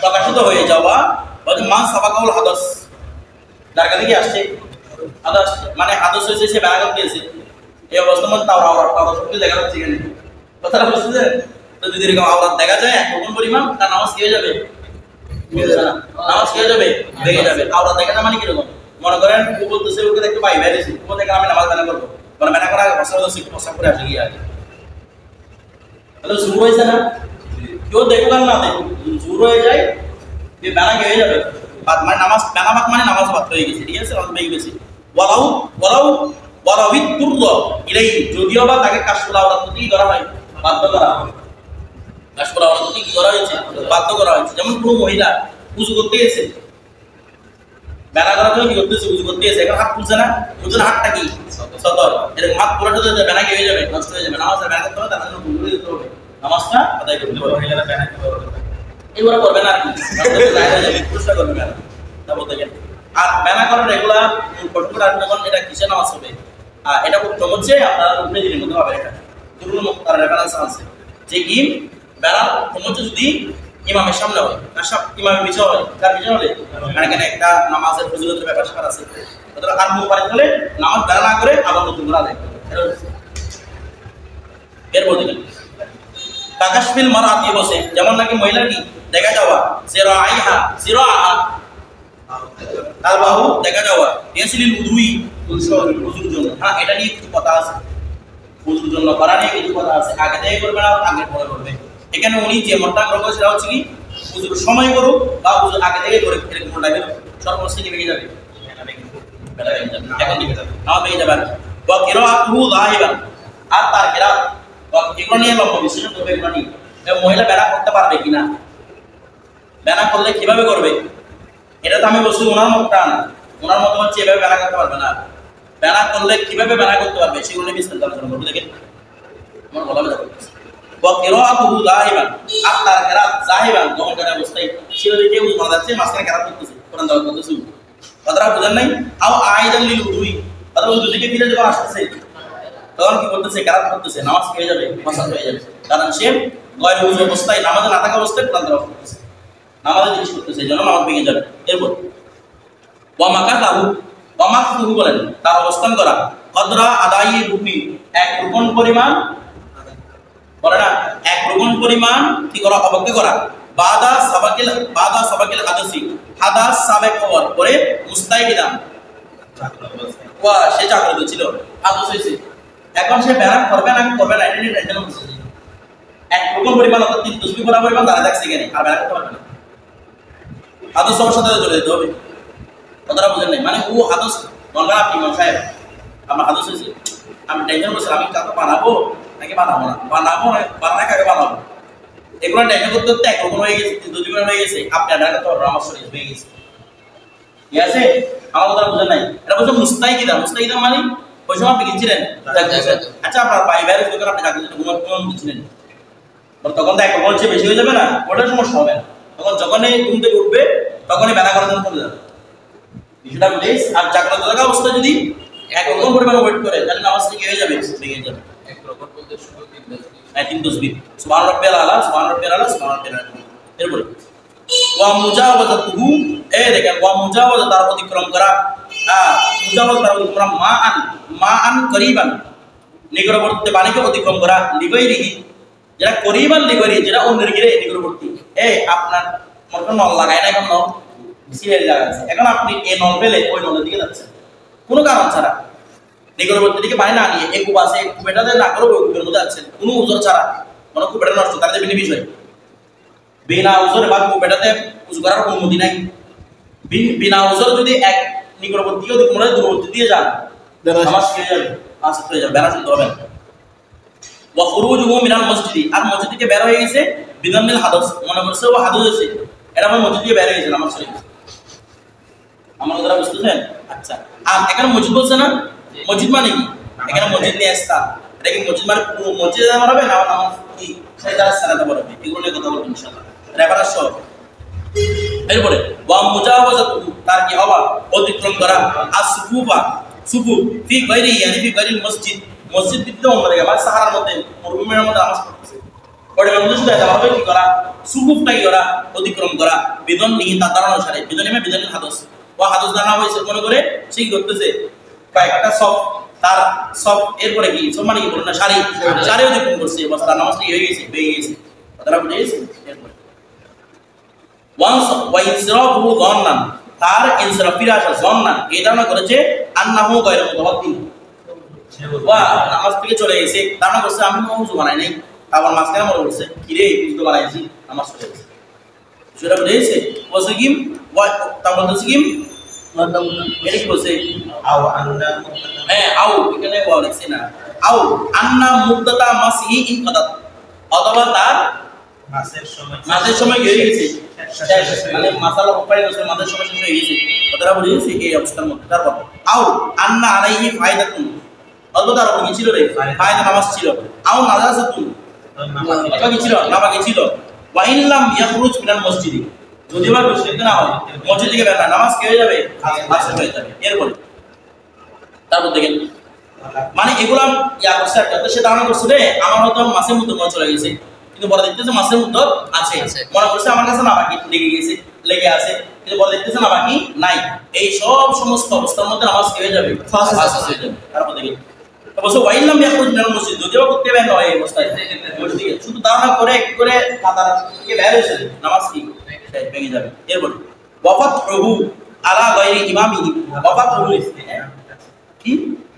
S1: প্রকাশিত হয়ে যাওয়া, বলে মান সাবাকাউল হাদাস, যার কাছে কি আসছে হাদাস, মানে হাদাস হয়েছে সে ব্যারাগাত দিয়েছে, এই অবস্থা মানে তার আওরাত সবকিছু দেখা যাচ্ছে এখানে, কথাটা বুঝছেন। তো যদি এরকম আওরাত দেখা যায় কোন পরিমাণ, তার নামাজ কি হয়ে যাবে, নামাজ কি হয়ে যাবে, ভেঙে যাবে। আওরাত দেখাটা মানে কিরকম, মনে করেন ও বলতেছে ওকে দেখতে পাই বেরিয়েছি, ও দেখে আমি নামাজ বেনা করবো, মানে বেনা করা আগে বসা করে আসে গিয়ে আগে, তাহলে শুরু হয়েছে না, কেউ দেখুক আর না দেখুক শুরু হয়ে যায়, বেনা কি হয়ে যাবে, মানে নামাজ বেনা বাদ মানে নামাজ বাদ হয়ে গেছে, ঠিক আছে, নামাজ ভেঙে গেছে। ওয়ালাউ ওয়ালাউ ওয়ালাউইত তুর্দ ইলাই, যদিও বা তাকে কাশফুল আওরাত কি করা হয়, বাধ্য করা হয়, কাশফুল আওরাত কি করা হয়েছে, বাধ্য করা হয়েছে। যেমন কোনো মহিলা উযু করতে গেছে, বেনা করার জন্য কি করতেছে, উযু করতে গেছে, এখন হাত তুলছে না, ওজন হাতটা কি সতর, এরকম হাত পুরোটা যদি বেনা কি হয়ে যাবে, নষ্ট হয়ে যাবে, নামাজ বেনা করতে হবে, তার জন্য ভুল দিতে হবে, নামাজটা আদায় করতে হবে।
S3: মহিলারা বেনা
S1: এগুলো করবে না, পুরুষরা করবে বেনা, তা বলতে গেলে। আর বেনা করার রেগুলার কঠোর যখন এটা কিসে নামাজ হবে, এটা উত্তম হচ্ছে আপনারা উঠে দিনের মধ্যে পাবেন, এটা দুর্গুণ তার রেফারেন্স আছে যে কি বেড়া উত্তম হচ্ছে যদি ইমামের সামনে হয়, ইমামের পিছনে হয়, তার পিছনে হলে মানে এখানে একটা নামাজের ফজিলতের ব্যাপার স্যাপার আছে, আর মুবারক হলে নামাজ বেড়া না করে আবার নতুন করে আদায় করবে। এরপর দেখেন তাকাশফিল মারাতি বসে, যেমন নাকি মহিলার কি দেখা যাওয়া, সিরাআইহা সিরাআহা তার বাহু দেখা যাওয়া, ইয়াসিলিল উযুই উযুর জন্য, হ্যাঁ এটা নিয়ে কিছু কথা আছে, উযুর জন্য করা নিয়ে কিছু কথা আছে, আগে থেকে করবে না আগে পরে করবে। এখানে উনি যে মতটা করবে সেটা হচ্ছে কি উযুর সময় করুক বা উযু আগে থেকে করে এরকম টাইপের সর্বশেষ কি ভেঙে যাবে, এটা ভেঙে যাবে, এখন ভেঙে যাবে, নাও ভেঙে যাবে। ওয়া কিরাআতুহু যাহিবান, আর তার কিরাত এগুলো নিয়ে লম্বা বিশ্লেষণ করবে, এগুলো নিয়ে মহিলা বেড়া করতে পারবে কিনা, বেড়া করলে কিভাবে করবে, এটা তো আমি বলছি ওনার মতটা না, ওনার মত হচ্ছে এভাবে বেড়া করতে পারবে না, বেড়া করলে কিভাবে বেড়া করতে পারবে সেগুলো নিয়ে বিস্তারিত আলোচনা করবো। দেখেন আমার বলা যাবে ওয়াকিরাতুহু যাহিবান, আর তার কিরাত যাহিবান যখন করে অবস্থায় সেও দিকে উযু করা যাচ্ছে, মাঝখানে কিরাত করতেছে, কোরআন তেলাওয়াত করতেছে, কথাটা বুঝেন নাই। আও আইদান লিল উযুই, অথবা উযু থেকে ফিরে যখন আসছে তখন কি করতেছে, কিরাত করতেছে, নামাজ হয়ে যাবে, মাসাল হয়ে যাবে, কারণ সে গয়র উযু অবস্থায় নামাজে না থাকা অবস্থায় কোরআন তেলাওয়াত করতেছে, নামাজের জিনিস করতেছে, যেন নামাজ ভেঙে যাবে। এরপর ওয়া মাকাতাহু, ওয়া মাকতুহু বলেন তার অবস্থান করা, কদরা আদায়ি রুপি, এক রুকন পরিমাণ, বলে না এক রুকন পরিমাণ কি করা, অবজ্ঞা করা, বাদা সাবাকিল হাদাসি, হাদাস সাবেক হওয়ার পরে মুস্তাইকিদাম, ওয়া সে জাগ্রত ছিল, হাদাস হয়েছে, এখন সে ব্যারাম করবে না এটা নিয়ে টেনশন হচ্ছে, এক রুকন পরিমাণ অর্থাৎ 3 তসবিহ পড়া পরিমাণ দাঁড়ায় থাকছে এখানে, আর ব্যারাম করতে পারবে না, হাদাস সবার সাথে চলে যেতে হবে, কথাটা বুঝেন নাই, মানে ও হাদাস মনে আপনি ইমাম সাহেব আমার হাদাস হয়েছে, আমি টেনশন করছি আমি কাকে বানাবো নাকি বানাবো না, বানাবো না বানায় কাকে বানাবো, এগুলো দেখা করতে করতে একরকম হয়ে গেছে, দুজন হয়ে গেছে, আপনি আর একটা নামাজ হয়ে গেছে। ঠিক আছে, আমার কথা বুঝেন নাই? এটা বলছে মুস্তাহিদা। মুস্তাহিদা মানে ওই সময় আপনি গেছিলেন, আচ্ছা আপনার ভাই ভাইয়ের যখন আপনি জাগতেছেন ঘুম দিচ্ছিলেন, তখন তো একরকম হচ্ছে বেশি হয়ে যাবে না, ওটার সমস্যা হবে না। তখন যখনই ঘুম থেকে উঠবে তখনই বেলা করার জন্য চলে যাবে বিষয়টা বুঝেছ। আর জাগ্রত থাকা অবস্থা যদি একরকম পরিমাণে ওয়েট করে তাহলে নামাজ থেকে হয়ে যাবে, ভেঙে যাবে।
S2: একরকম বলতে শুধু 3 তাসবিহ।
S1: হ্যাঁ, 3 তাসবিহ, সুবহান রাব্বিয়াল আলা, সুবহান রাব্বিয়াল আলা, সুবহান রাব্বিয়াল আলা। এরপরে ওয়া মুজাওয়াজাতুহু, দেখেন ওয়া মুজাওয়াজা, তার অতিক্রম করা। মুজাওয়াজা তার অতিক্রম, মাআন করিবান, নিকটবর্তী পানিকে অতিক্রম করা। লিগাইরিহি, যেটা করিবান লিগাইরি, যেটা অন্যের ঘিরে নিকটবর্তী। আপনার মনে নল লাগায় না, এখন নল সিরিয়াল জায়গা আছে, এখন আপনি এই নল ফেলে ওই নলের দিকে যাচ্ছেন কোনো কারণ ছাড়া, নিকটবর্তী দিকে পানি না নিয়ে এক কুপা আছে, কুপেটাতে না করে ওই কুপের মধ্যে যাচ্ছেন কোনো উজর ছাড়া, মানে কুপেটা নষ্ট, তার বিনি বিষয় বিনা উজরে বা কুপেটাতে উজু করার অনুমতি নাই। বিনা উজর যদি এক নিকটবর্তী মনে দূরবর্তী দিয়ে যান নামাজ শেষ হয়ে যাবে, আসতে হয়ে যাবে, বেড়া শুনতে হবে না। ওয়া খুরুজুহু মিনাল মসজিদ, আর মসজিদ থেকে বের হয়ে গেছে বিদান্নিল হাদাস, মনে করছে ও হাদাস হয়েছে, এটা আমার মসজিদ থেকে বের হয়ে গেছে, নামাজ শেষ হয়ে গেছে। আমার কথাটা বুঝতেছেন? আচ্ছা, আর এখানে মসজিদ বলছে না, মসজিদ মানে কি? এখানে মসজিদ নিয়ে স্থান, এটা কি মসজিদ মানে পুরো মসজিদে যাওয়া না নামাজ কি সেই দ্বারা সালাতে পারবে, এগুলো নিয়ে কথা বলবো ইনশাআল্লাহ রেফারেন্স সহ। এরপরে ওয়া মুজাওয়াজাতুহু, তার কি হওয়া অতিক্রম করা। আসফুফা, সুফু ফি গায়রি, ইয়ানি ফি গায়রিল মসজিদ, মসজিদ ভিতরে অন্য জায়গা মানে সাহারার মধ্যে মরুভূমির মধ্যে নামাজ পড়তেছে, ওটা মধ্যে শুধু এটা হবে কি করা, সুফুফটা কি করা, অতিক্রম করা। বিদন নিহি, তার ধারণা অনুসারে, বিদন নিমে বিদনিল হাদাস, ও হাদাস জানা হয়েছে মনে করে সে কি করতেছে কয়েকটা সব, তার সব এরপরে কি সব মানে কি বলেন না, সারি অতিক্রম করছে, বস তার নামাজটা হয়ে গেছে, হয়ে গেছে, কথাটা বুঝে গেছে। এরপরে ওয়ান্স ওয়া ইনসরাফু যন্নান, তার ইনসরাফ ফিরে আসা যন্নান, এটা না করেছে আন্নাহু গায়রু মুতাওয়াদ্দিন, ওয়া নামাজ থেকে চলে গেছে, ধারণা করছে আমি ওযু বানাই নাই, আবার মাঝখানে মনে করছে কি রে ওযু বানাইছি, নামাজ চলে গেছে, সেটা বুঝে গেছে। বলছে কি ওয়া তারপর বলছে কি এটা কি বলছে,
S3: আও আন্না,
S1: হ্যাঁ আও, এখানে ওয়া লিখছে না, আও আন্না মুদ্দাতা মাসহি ইনকাদাত, অথবা তার মাসের সময় হয়ে গেছে, মানে মাসালা উপায় আছে, মাসের সময় শেষ হয়ে গেছে, কথাটা বুঝে গেছে এই অবস্থার মধ্যে। তারপর আও আন্না আলাইহি ফায়দাতুন, অথবা তার উপর কি ছিল রে, ফায়দা নামাজ ছিল। আও নাজাসাতুন, এটা কি ছিল, নামাজ ছিল। ওয়া ইন লাম ইয়াখরুজ মিনাল মসজিদ, যদি বা মসজিদ না হয়, মসজিদ থেকে বের না, নামাজ কি হয়ে যাবে, আসর হয়ে যাবে। এরপরে তারপর দেখেন মানে এগুলা ইয়া করছে একটা, সে ধারণা করছে রে আমার হয়তো মাসের মধ্যে মনে চলে গেছে, কিন্তু পরে দেখতেছে মাসের মধ্যে আছে, মনে করছে আমার কাছে না বাকি লেগে আছে, কিন্তু পরে দেখতেছে না বাকি নাই। এই সব সমস্ত অবস্থার মধ্যে নামাজ কি হয়ে যাবে, ফাঁস হয়ে যাবে। তারপর দেখেন বলছে ওয়াইল্লাম ইয়াখরুজ মিনাল মসজিদ, যদিও করতে বের নয় এই অবস্থায়, মসজিদে শুধু ধারণা করে একটু করে কাতার থেকে বের হয়েছে, নামাজ কি ভেঙে যাবে। এরপর ওয়াফাতহু আলা গায়রি ইমামিহি, ওয়াফাতহু কি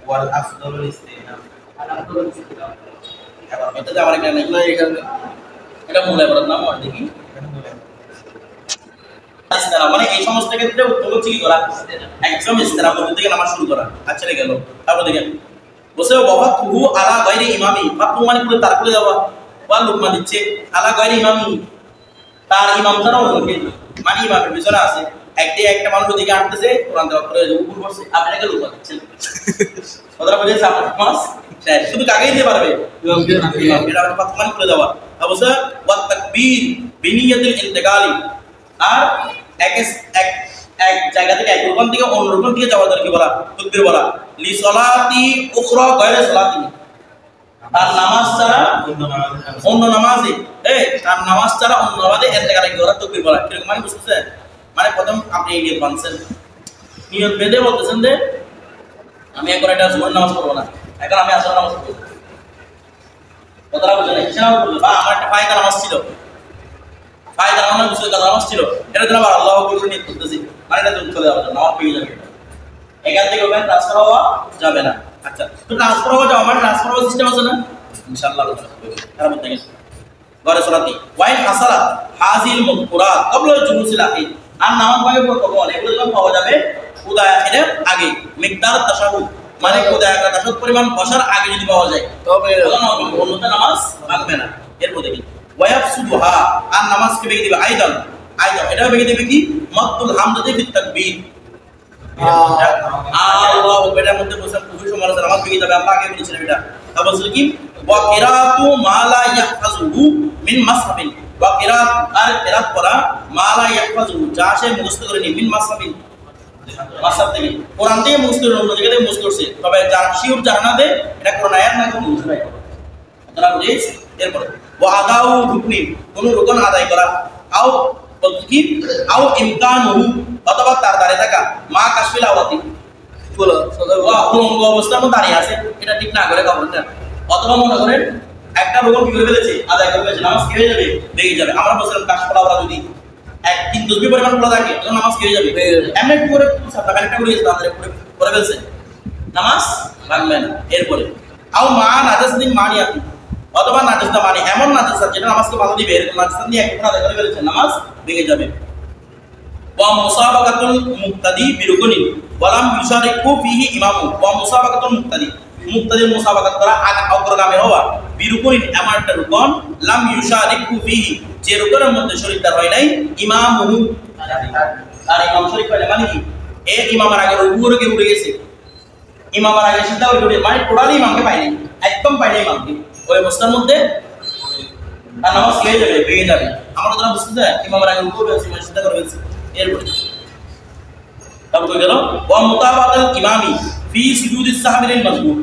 S3: ওয়াল আফদালুল ইস্তিনাফ,
S1: এটা যে আমার এখানে নাই, এখানে এটা মূল ইবাদত নাম হয় দেখি, ইস্তেরা মানে এই সমস্ত ক্ষেত্রে উত্তম হচ্ছে কি করা, একদম ইস্তেরা মধ্যে থেকে নামাজ শুরু করা। আচ্ছা রে গেল, তারপর দেখেন বসে ওয়াফাতহু আলা গায়রি ইমামি, ফাতহু মানে পুরো তার করে দেওয়া, ওয়া লুকমা দিচ্ছে আলা গায়রি ইমামি, তার ইমাম ছাড়া অন্যকে মানে ইমামের পিছনে আছে, একটা মানুষ দিকে হাঁটতেছে, কোরআন তেলাওয়াত করে উপর বসে, আপনাকে লুকমা দিচ্ছেন, কথাটা বুঝেছেন? আপনার নামাজ শুধু কাকে দিতে পারবে, এটা ফাতহু মানে করে দেওয়া। অবশ্য ওয়া তাকবীর বিনিয়াতিল ইন্তিকালি, আর এক জায়গা থেকে এক রূপন থেকে অন্য রূপন থেকে যাওয়া কি বলা, তাকবীর বলা। লি সলাতি উখরা গায়রা সলাতি, তার নামাজ ছাড়া অন্য নামাজে, তার নামাজ ছাড়া অন্য নামাজে ইন্তেকাল করা তাকবীর বলা। কিরকম মানে বুঝতেছেন? মানে প্রথম আপনি এই নিয়ত বানছেন, নিয়ত বেঁধে বলতেছেন যে আমি এখন একটা জোহর নামাজ পড়বো না, এখন আমি আসর নামাজ পড়বো, কথাটা বুঝলেন? কিসের নামাজ পড়বো, বা আমার একটা ফায়দা নামাজ ছিল, ফায়দা নামাজ বুঝতে নামাজ ছিল, এটা জন্য আবার আল্লাহু আকবার নিয়ত করতেছি, মানে এটা চলে যাবে, নামাজ পেয়ে যাবে, এখান থেকে ওখানে ট্রান্সফার হওয়া যাবে না। আচ্ছা, তো ট্রান্সফার হওয়া যাওয়া মানে ট্রান্সফার হওয়ার সিস্টেম আছে না, ইনশাআল্লাহ তারপর দেখেন ঘরে সলাতি ওয়াইন হাসারাত হাজিল মুকুরাত ক্বাবলা জুলুসিল আখির, আর নামাজ ভাগে পড় কখন এগুলো যখন পাওয়া যাবে কুদা আখিরের আগে, মিকদার তাশাহুদ মানে কুদা আখিরের তাশাহুদ পরিমাণ বসার আগে যদি পাওয়া যায় তবে অন্যথা নামাজ ভাঙবে না। এরপর দেখেন ওয়ায়াফসুদুহা আর নামাজকে ভেঙে দিবে আইদান এটা ভেঙে দিবে কি মাদ্দুল হামজাতি ফি তাকবীর আল্লাহু এটার মধ্যে বসেন খুবই সমালোচনা নামাজ ভেঙে যাবে আমরা আগে বলেছিলাম এটা তারপর বলছিল কি ওয়া কিরাতু মা লা ইয়াহফাজুহু মিন মাসহাবিন ওয়া কিরাত আর কিরাত করা মা লা ইয়াহফাজুহু যা সে মুখস্থ করে নি মিন মাসহাবিন মাসহাব থেকে কোরআন থেকে মুখস্থ করে অন্য জায়গা থেকে মুখস্থ করছে তবে যার শিওর জানা দে এটা কোরআন আয়াত না কোন মুখস্থ আয়াত আপনারা বুঝেছ এরপর ওয়া আদাউ রুকনি কোন রুকন আদায় করা আও কি আও ইমকানুহু অথবা তার দাঁড়িয়ে থাকা মা কাশফিল আওয়াতি বলো ওয়া উলঙ্গ অবস্থার মধ্যে দাঁড়িয়ে আছে এটা ঠিক না করে কাপড়টা অথবা মনে করেন একটা রুকন কি করে ফেলেছে আদায় করে ফেলেছে নামাজ কি হয়ে যাবে ভেঙে যাবে আমরা বলছিলাম কাশফিল আওয়াত যদি এক তিন তসবিহ পরিমাণ পড়া থাকে তখন নামাজ কি হয়ে যাবে এমনি কি করে সাতটা একটা করে গেছে তাদের করে ফেলছে নামাজ ভাঙবে না এরপরে আও মা নাজাসদিন মানিয়াতি অথবা নাজাসদা মানে এমন নাজাসা যেটা নামাজকে বাধা দিবে এরকম নাজাসা নিয়ে একটা আদায় করে ফেলেছে নামাজ ভেঙে যাবে ওয়া মুসাবাকাতুল মুক্তাদি বিরুকুনি ওয়ালাম ইউশারিকু ফিহি ইমামু ওয়া মুসাবাকাতুল মুক্তাদির মুসাবাকাত করা অগ্রগামী হওয়া বিরুকুনি এমন একটা রুকন লাম ইউশারিকু ফিহি যে রুকনের মধ্যে শরীকদার হয় নাই ইমামুহু আর ইমাম শরীক হয় মানে কি এ ইমামের আগে রুকুর কি উঠে গেছে ইমামের আগে সিজদা উঠে মানে টোটালি ইমামকে পায়নি একদম পায়নি ইমামকে ওই অবস্থার মধ্যে আর নামাজ খেয়ে যাবে ভেঙে যাবে আমরা তো বুঝতে চাই ইমামের আগে রুকু হয়েছে মানে সিজদা করে ফেলছে এরপরে তারপর কই গেল ওয়া মুতাবাতাল ইমামি ফি সুজুদিস সাহবিল মাজবুর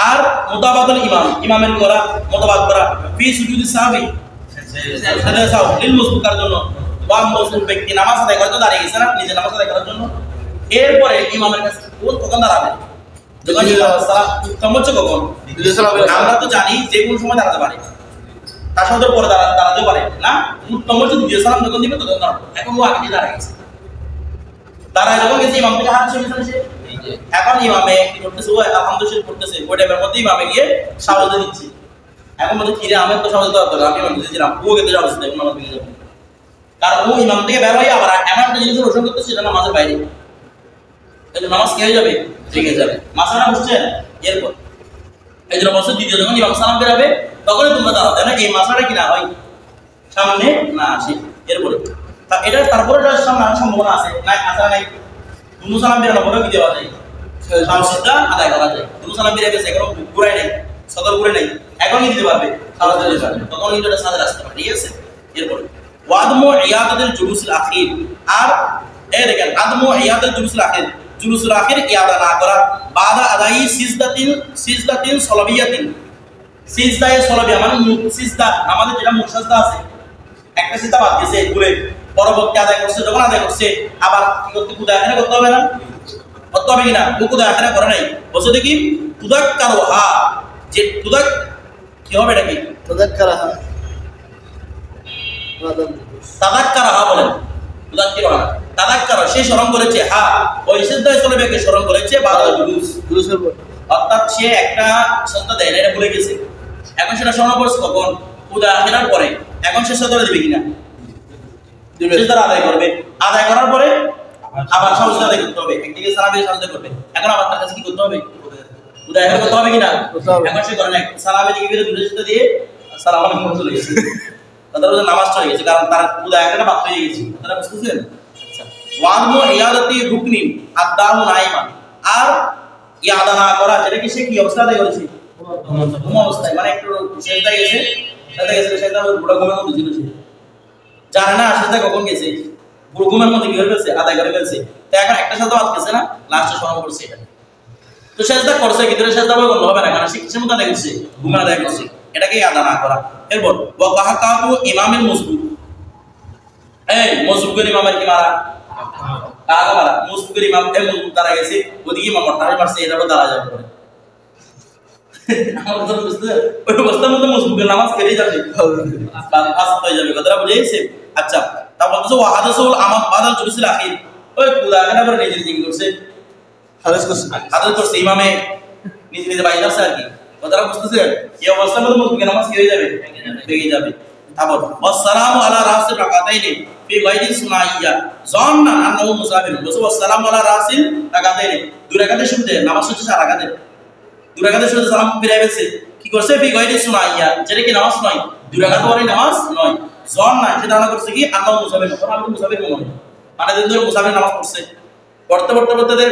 S1: আর মুতাবাতাল ইমামের করা মুতাবাত করা ফি সুজুদিস সাহবি সাদা সাহ লিল মাজবুর করার জন্য বা মুসলিম ব্যক্তি নামাজ আদায় করতে দাঁড়িয়ে গেছে না নিজে নামাজ আদায় করার জন্য এরপরে ইমামের কাছে কোন কখন দাঁড়াবে যখন সালাত উত্তম হচ্ছে কখন আমরা তো জানি যে কোন সময় দাঁড়াতে পারে তার সাথে পরে দাঁড়াতে পারে না উত্তম হচ্ছে দ্বিতীয় সালাম যখন দিবে তখন দাঁড়াবে এখন ও আগে দাঁড়িয়ে গেছে দাঁড়ায় যখন গেছে ইমাম থেকে হাত ছেড়ে ফেলেছে এখন ইমামে কি করতেছে ও আলহামদুলিল্লাহ করতেছে ওই টাইমের মধ্যে ইমামে গিয়ে সাওয়াজে দিচ্ছে এখন বলতে কিরে আমি তো সাওয়াজে দেওয়ার দরকার আমি ইমাম দিয়েছিলাম ও গেতে সাওয়াজে দেব নামাজ ভেঙে যাবে কারণ ও ইমাম থেকে বের হয়ে আবার এমন একটা জিনিস রোশন করতেছে সেটা নামাজের বাইরে এই নামাজ কি হয়ে যাবে ভেঙে যাবে মাসালা বুঝছেন এরপর এই জন্য বলছে দ্বিতীয় যখন ইমাম সালাম বেরাবে তখনই তোমরা দাঁড়াও তাই না এই মাসালাটা কি না হয় সামনে না আসে এরপরে তা এটা তারপরে সামনে আসার সম্ভাবনা আছে নাই আসা নাই দুনু সালাম বেরানো পরে কি দেওয়া যায় সামসিদা আদায় করা যায় দুনু সালাম বেরিয়ে গেছে এখন ঘুরাই নাই সদর ঘুরে নাই এখনই দিতে পারবে সালাত দিতে পারবে তখন এটা সাদা রাস্তা ঠিক আছে এরপরে ওয়াদমু ইয়াদাতুল জুলুসুল আখির আর এই দেখেন আদমু ইয়াদাতুল জুলুসুল আখির জুলুসুল আখির ইয়াদা না করা বাদা আদাই সিজদাতিন সলাবিয়াতিন সিজদায়ে সলাবিয়া মানে সিজদা আমাদের যেটা মুখ সাজদা আছে একটা সিজদা বাদ দিয়েছে ঘুরে পরবর্তী আদায় করছে যখন আদায় করছে আবার কি করতে কুদা এখানে করতে হবে না করতে হবে কিনা কুদা এখানে করে নাই বলছে দেখি তুদাক্কারুহা যে তুদাক কি হবে এটা কি
S4: তুদাক্কারুহা
S1: তাদাক্কারুহা বলেন তুদাক্কিরুহা তাদাক্কার সে স্মরণ করেছে হ্যাঁ ওই সিজদায়ে সলাবিয়াকে স্মরণ করেছে বাদা জুলুসের পর অর্থাৎ সে একটা সাজদা দেয় না এটা ভুলে গেছে এখন সেটা স্মরণ করছে কখন কুদা আখিরার পরে এখন সে সাজদা দেবে কিনা সিজদা আদায় করবে আদায় করার পরে আবার সাজদা আদায় করতে হবে একদিকে সালামে সাজদা করবে এখন আবার তার কাছে কি করতে হবে কুদা আখির করতে হবে কিনা এখন সে করে না সালামে দিকে ফিরে দুটো সিজদা দিয়ে সালাম আলাইকুম চলে গেছে তাদের নামাজ চলে গেছে কারণ তার কুদা আখিরটা বাদ হয়ে গেছে আপনারা বুঝতেছেন আচ্ছা ওয়াদমু ইয়াদাতি রুকনিন আদাহু নাইমান আর ইয়াদা না করা যেটা কি সে কি অবস্থা আদায় করেছে ঘুম অবস্থায় মানে একটু সেজদা গেছে সেজদা পুরো ঘুমের মধ্যে ছিল সে জানে না সেজদা কখন গেছে পুরো ঘুমের মধ্যে কি হয়ে গেছে আদায় করে ফেলছে তো এখন একটা সাজদা বাদ গেছে না লাস্টে স্মরণ করছে এটা তো সেজদা করছে কিন্তু সেজদা বন্ধ হবে না কারণ সে কিসের মধ্যে আদায় করছে ঘুমের আদায় করছে এটাকে ইয়াদা না করা এরপর ওয়া কাহাকাতু ইমামিল মুসবুক এই মুসবুকের ইমামের কি মারা কাগা মারা মুসবুকের ইমাম এ মুসবুক দাঁড়া গেছে ওদিকে ইমাম টাকা মারছে এটাও দাঁড়া যাবে পরে আমরা তো বুঝতে ওই অবস্থার মধ্যে মুসবুকের নামাজ কেটে যাবে আস্ত হয়ে যাবে কথাটা বুঝেইছে আচ্ছা তারপর তো ওয়াহাদাসুল আমাদ বাদাল জুলুসুল আখির ওই কুদা কেন আবার নিজে নিজে করছে হাদাস করছে ইমামে নিজে নিজে বাইরে আসছে আর কি কথাটা বুঝতেছেন এই অবস্থার মধ্যে মুসবুকের নামাজ কেটে যাবে ভেঙে যাবে তারপর ওয়াসসালামু আলা রাসিল রাকাতাইনি ফি গায়রি সুনাইয়া জান্নান আন্নাহু মুসাফির ওয়াসসালামু আলা রাসিল রাকাতাইনি দুই রাকাতের শুরুতে নামাজ হচ্ছে চার রাকাতের দুই রাকাতের শুরুতে সালাম ফিরাই ফেলছে কি করছে ফি গায়রি সুনাইয়া যেটা কি নামাজ নয় দুই রাকাত ওয়ারি নামাজ নয় জন না সেটা ধারণা করছে কি আল্লাহ মুসাফির না আমি মুসাফির মনে হয় মানে দিন ধরে মুসাফির নামাজ পড়ছে পড়তে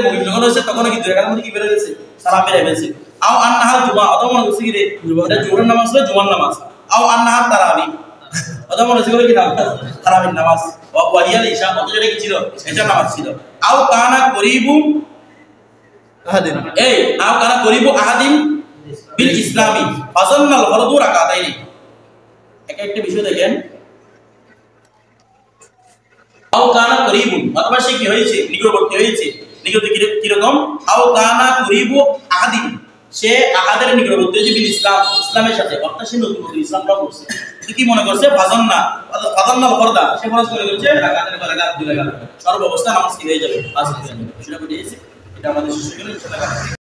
S1: মুমিন যখন হয়েছে তখন কি দুই রাকাত মধ্যে কি বের হয়ে গেছে সালাম বের হয়ে গেছে আও আন্নাহাল জুমা অথবা মনে করছে কি রে এটা জোহরের নামাজ ছিল জুমার নামাজ আও আন্নাহাল তারাবি অথবা মনে করছে কি নামাজ তারাবির নামাজ ওয়াহিয়াল ইশা অত যেটা কি ছিল এশার নামাজ ছিল আও কানা করিবু
S4: আহাদিন
S1: এই আও কানা করিবু আহাদিন বিল ইসলামি ফাজান্নাল ফরদু রাকাতাইনি একটা বিষয় দেখেন আও কানা করিবু অথবা সে কি হয়েছে নিকটবর্তী হয়েছে নিকটবর্তী কি রকম আও কানা করিবু আহাদিন সে আহাদের নিকটবর্তী হয়েছে বিল ইসলামের সাথে অর্থাৎ সে নতুন ইসলাম গ্রহণ করছে কি মনে করছে ফাজান্নাল ফরদা সে মনে করছে রাকাতের রাকাত দুই রাকাত সর্ব অবস্থা নামাজ কি হয়ে যাবে পাঁচ হয়ে যাবে সেটা বুঝিয়েছে এটা আমাদের শিশুদের ইনশাআল্লাহ